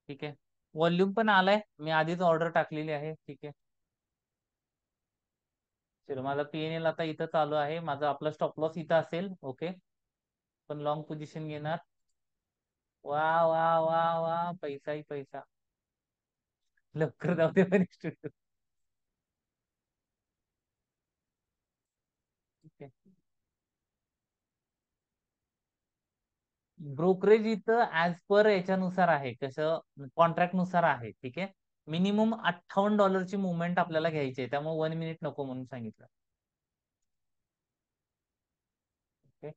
ठीक आहे. व्हॉल्यूम पण आलाय, मी आधीच ऑर्डर टाकलेली आहे. ठीक आहे. चलो, माझा पीएनएल आता इथं चालू आहे. माझा आपला स्टॉप लॉस इथं असेल. ओके. पण लॉंग पोझिशन घेणार. वा वा वा वा, पैसा ही पैसा. लवकर जाऊ दे पण स्टुडिओ. ठीक आहे. ब्रोकरेज इथं ऍज पर याच्यानुसार आहे, कसं कॉन्ट्रॅक्ट नुसार आहे. ठीक आहे. मिनिमम $58 मुवमेंट आपल्याला घ्यायची आहे, त्यामुळे 1 मिनिट नको म्हणून सांगितलं. ओके.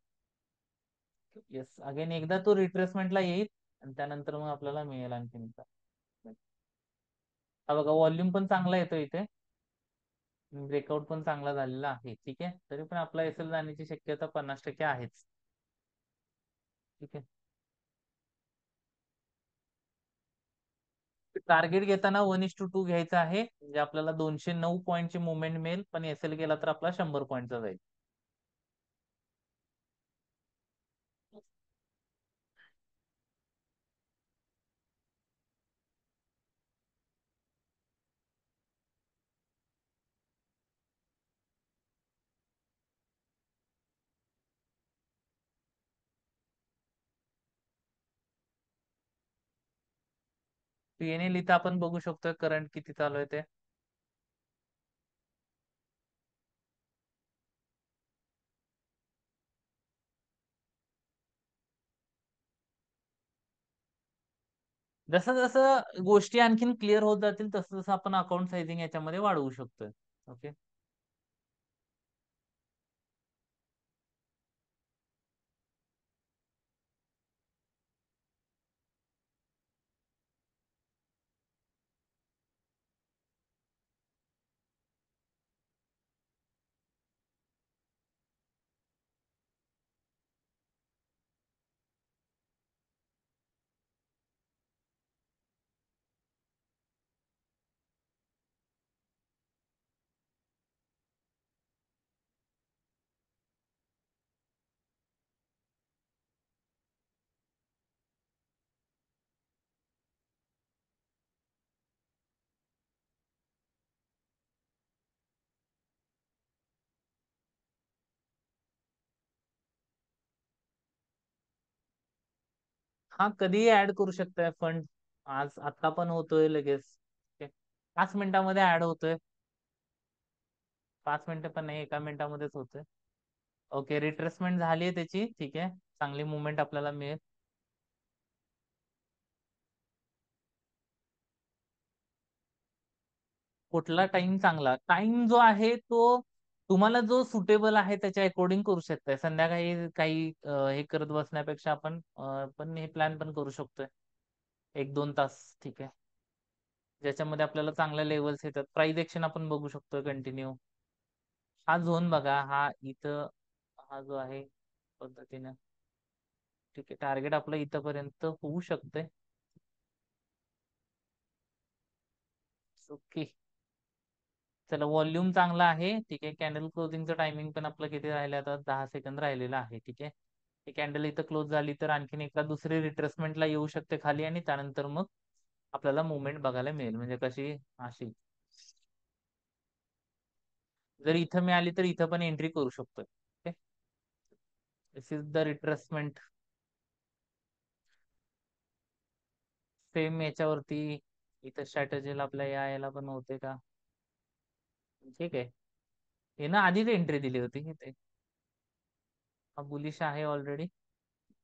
येस, अगेन एकदा तो रिट्रेसमेंटला येईल आणि त्यानंतर मग आपल्याला मिळेल आणखीन. हा बघा, व्हॉल्यूम पण चांगला येतो इथे. ब्रेकआउट पण चांगला झालेला आहे. ठीक आहे. तरी पण आपला एसएल जाण्याची शक्यता 50% आहेच. ठीक आहे. टार्गेट घेताना 1:2 घ्यायचं आहे, म्हणजे आपल्याला 209 पॉईंटची मुवमेंट मिळेल, पण एसएल गेला तर आपला 100 पॉईंटचा जाईल. पीएनएल इथं आपण बघू शकतोय करंट किती चालू आहे ते. जसं जसं गोष्टी आणखीन क्लिअर होत जातील तसं तसं आपण अकाउंट साइजिंग याच्यामध्ये वाढवू शकतोय. ओके. हा कधीही ऍड करू शकताय फंड. आज आता पण होतोय लगेच. ओके. 5 मिनिटामध्ये ऍड होतोय. 5 मिनिटं पण नाही, 1 मिनिटामध्येच होतोय. ओके, रिट्रेसमेंट झाली आहे त्याची. ठीक आहे, चांगली मुवमेंट आपल्याला मिळेल. कुठला टाइम चांगला? टाइम जो आहे तो तुम्हाला जो सुटेबल आहे त्याच्या अकॉर्डिंग करू शकताय. संध्याकाळी काही हे करत बसण्यापेक्षा आपण पण हे प्लॅन पण करू शकतोय. 1-2 तास. ठीक आहे. ज्याच्यामध्ये आपल्याला चांगल्या लेवल्स येतात. प्राइस एक्शन आपण बघू शकतोय कंटिन्यू. हा झोन बघा, हा इथं, हा जो आहे पद्धतीने. ठीक आहे, टार्गेट आपलं इथंपर्यंत होऊ शकतंय. ओके. चला, व्हॉल्यूम चांगला आहे. ठीक आहे, कॅन्डल क्लोजिंगचं टायमिंग पण आपलं किती राहिलं आता? 10 सेकंद राहिलेलं आहे. ठीक आहे. ही कॅन्डल इथं क्लोज झाली तर आणखीन एका दुसरी रिट्रेसमेंटला येऊ शकते खाली, आणि त्यानंतर मग आपल्याला मुवमेंट बघायला मिळेल. म्हणजे कशी? अशी. जर इथं मिळाली तर इथं पण एंट्री करू शकतोय. Okay. This is the retracement. Same याच्यावरती इथं स्ट्रॅटेजीला आपल्या यायला पण होते का? ठीक आहे. हे ना आधीच एंट्री दिली होती इथे. हा बुलिश आहे ऑलरेडी.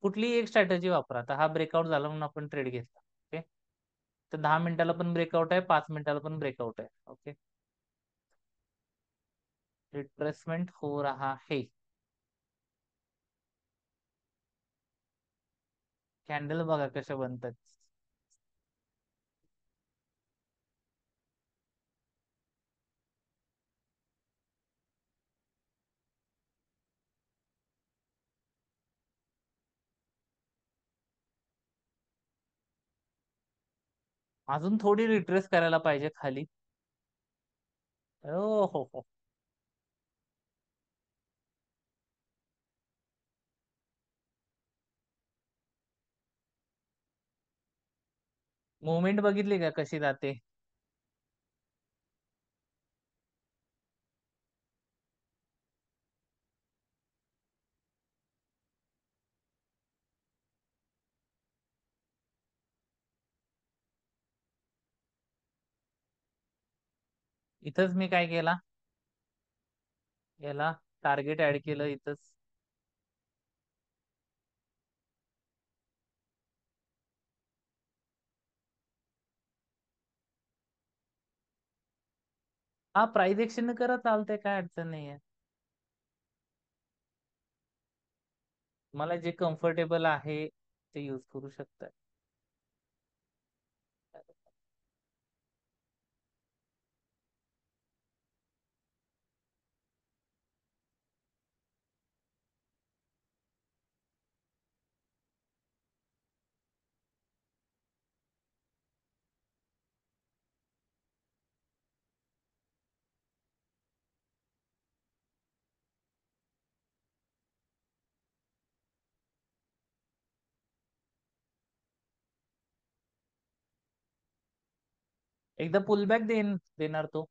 कुठलीही एक स्ट्रॅटेजी वापरा. आता हा ब्रेकआउट झाला म्हणून आपण ट्रेड घेतला. ओके. तर 10 मिनिटाला पण ब्रेकआउट आहे, 5 मिनिटाला पण ब्रेकआउट आहे. ओके. रिट्रेसमेंट हो रहा है. कॅन्डल बघा कशा बनतात. अजून थोडी रिट्रेस करायला पाहिजे खाली. ओ हो. मुवमेंट बघितली का कशी जाते? इथंच मी काय केला, याला टार्गेट ऍड केलं इथंच. हा, प्राइस एक्शन करा, चालतंय, काय अडचण नाहीये. मला जे कम्फर्टेबल आहे ते यूज करू शकता. एकदा पुलबॅक देणार तो.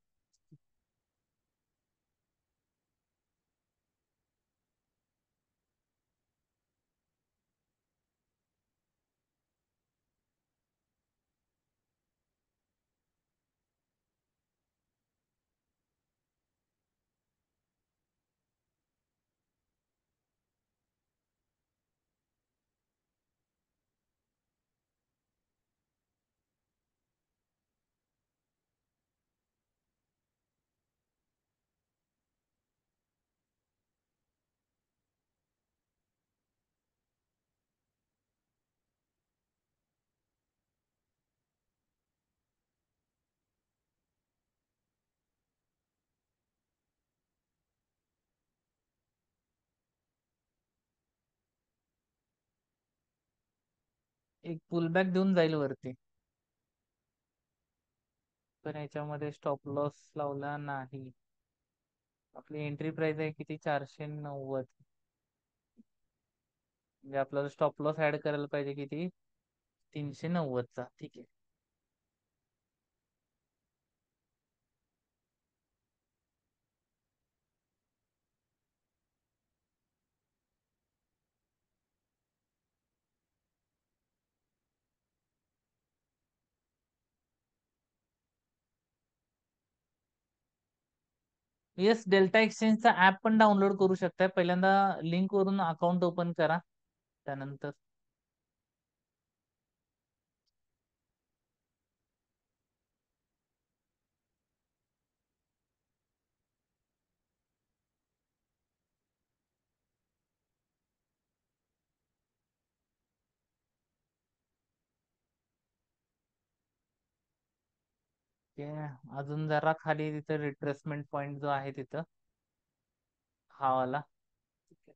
एक पुलबॅक देऊन जाईल वरती. पण याच्यामध्ये स्टॉप लॉस लावला नाही. आपली एंट्री प्राइस आहे किती, 490. म्हणजे आपल्याला स्टॉप लॉस ऍड करायला पाहिजे किती, 390चा. ठीक आहे. येस, डेल्टा एक्सचेंजचा ऍप पण डाउनलोड करू शकताय. पहिल्यांदा लिंक वरून अकाउंट ओपन करा. त्यानंतर ते अजून जरा खाली तिथं रिट्रेसमेंट पॉईंट जो आहे तिथं, हा वाला. ठीक आहे.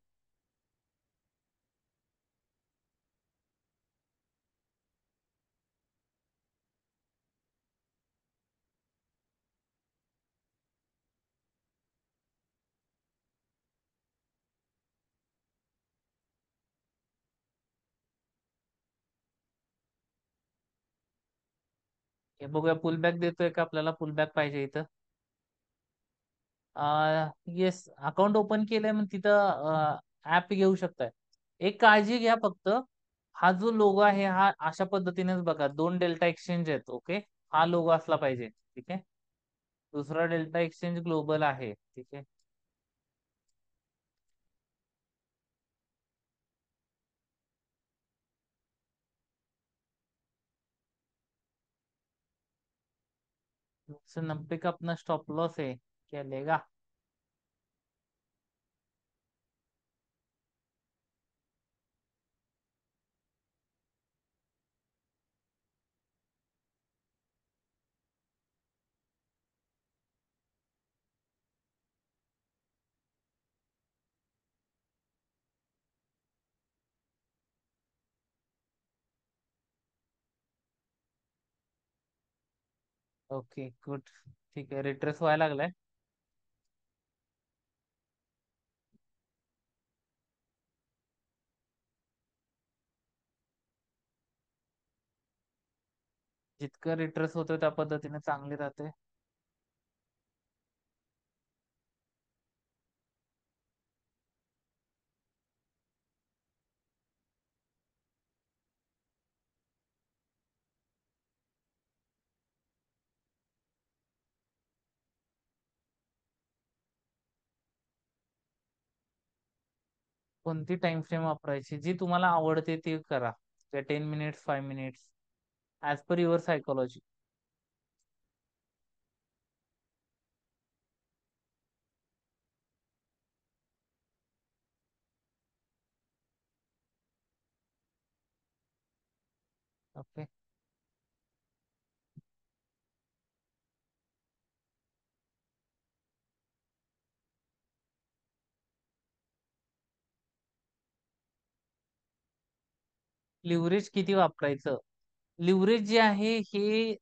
हे बघूया पुल बॅक देतोय का आपल्याला. पुल बॅक पाहिजे इथं. येस, अकाउंट ओपन केलंय मग तिथं ऍप घेऊ शकताय. एक काळजी घ्या फक्त, हा जो लोगो आहे हा अशा पद्धतीनेच बघा. दोन डेल्टा एक्सचेंज आहेत. ओके, हा लोगो असला पाहिजे. ठीक आहे. दुसरा डेल्टा एक्सचेंज ग्लोबल आहे. ठीक आहे. तो 90 का अपना स्टॉप लॉस है, क्या लेगा? Okay good. ठीक आहे, रिट्रेस व्हायला लागलाय. जितकं रिट्रेस होतं त्या पद्धतीने चांगली राहते. कोणती टाइम फ्रेम वापरायची, जी तुम्हाला आवडते ती करा. 10 minutes, 5 minutes, as per your psychology. Okay. Leverage किती वापरायचं? लिव्हरेज जे आहे हे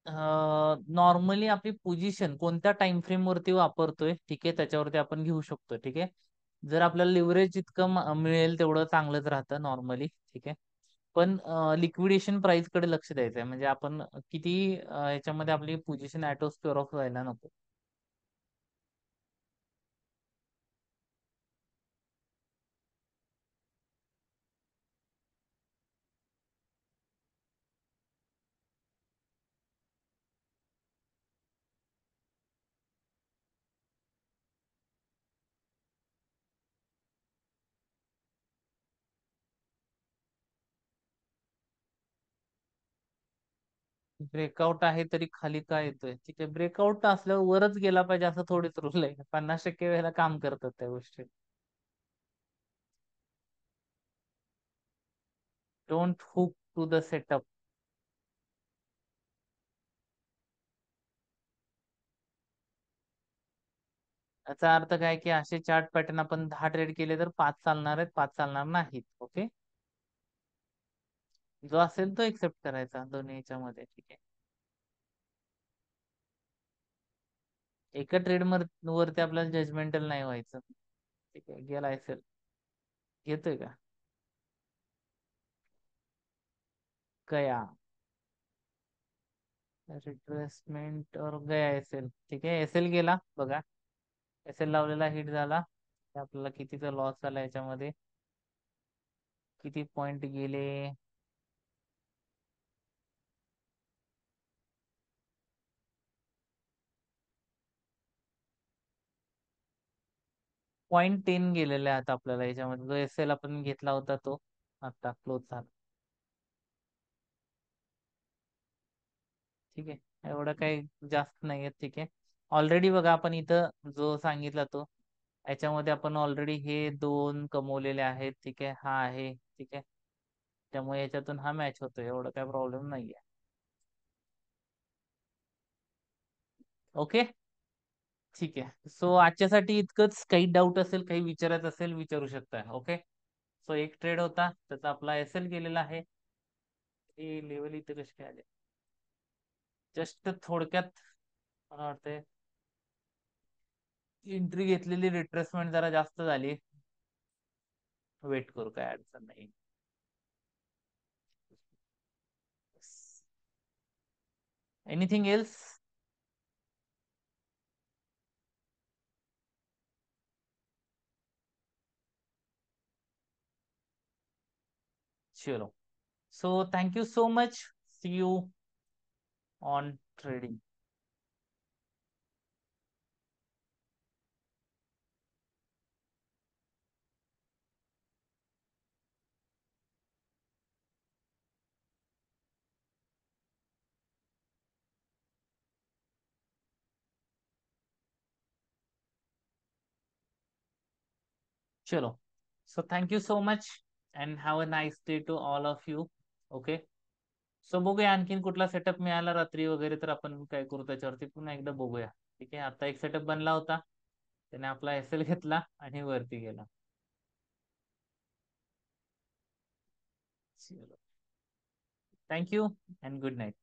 नॉर्मली आपली पोझिशन कोणत्या टाइम फ्रेम वरती वापरतोय, ठीक आहे, त्याच्यावरती आपण घेऊ शकतो. ठीक आहे. जर आपल्याला लिव्हरेज जितकं मिळेल तेवढं चांगलंच राहतं नॉर्मली. ठीक आहे. पण लिक्विडेशन प्राइस कडे लक्ष द्यायचं आहे. म्हणजे आपण किती याच्यामध्ये आपली पोझिशन ऍटो स्क्वेअर ऑफ व्हायला नको. ब्रेकआउट आहे तरी खाली काय येतोय? ठीक आहे, ब्रेकआउट असल्यावर वरच गेला पाहिजे असं थोडीच रूल आहे. 50% वेळेला काम करतात त्या गोष्टी. Don't hook to the setup. याचा अर्थ काय की असे चार्ट पॅटर्न आपण 10 ट्रेड केले तर 5 चालणार आहेत, 5 चालणार नाहीत. ओके. जो असेल तो एक्सेप्ट करायचा दोन्ही ह्याच्यामध्ये. ठीक आहे. एका ट्रेड वरती आपल्याला जजमेंटल नाही व्हायचं. ठीक आहे, गेला असेल. घेतोय का? गया. रिट्रेसमेंट और गया एसएल. ठीक आहे, एसएल गेला बघा. एसएल लावलेला हिट झाला. आपल्याला कितीचा लॉस झाला याच्यामध्ये, किती पॉइंट गेले. 0.10 गेलेले आहेत आपल्याला याच्यामध्ये. जो एसएल आपण घेतला होता तो आता क्लोज झाला. ठीक आहे, एवढं काही जास्त नाहीये. ठीक आहे, ऑलरेडी बघा आपण इथं जो सांगितला तो, याच्यामध्ये आपण ऑलरेडी हे दोन कमवलेले आहेत. ठीक आहे, हा आहे. ठीक आहे, त्यामुळे याच्यातून हा मॅच होतो, एवढं काही प्रॉब्लेम नाहीये. ओके. ठीक आहे, सो आजच्यासाठी इतकंच. काही डाऊट असेल, काही विचारायचं असेल, विचारू शकता. ओके. सो एक ट्रेड होता त्याचा आपला एसएल गेलेला आहे. हे लेवल इथे कसे काय आले? जस्ट थोडक्यात मला वाटतंय एंट्री घेतलेली, रिट्रेसमेंट जरा जास्त झाली. वेट करू, काय अडचण नाही. Anything else? चलो, so thank you so much. See you on trading. चलो, so thank you so much and have a nice day to all of you. Okay. So बघूया, आणखीन कुठला सेटअप मिळाला रात्री वगैरे तर आपण काय करू त्याच्यावरती पुन्हा एकदा बघूया. ठीक आहे, आता एक सेटअप बनला होता, त्याने आपला एसएल घेतला आणि वरती गेला. चलो, thank you and good night.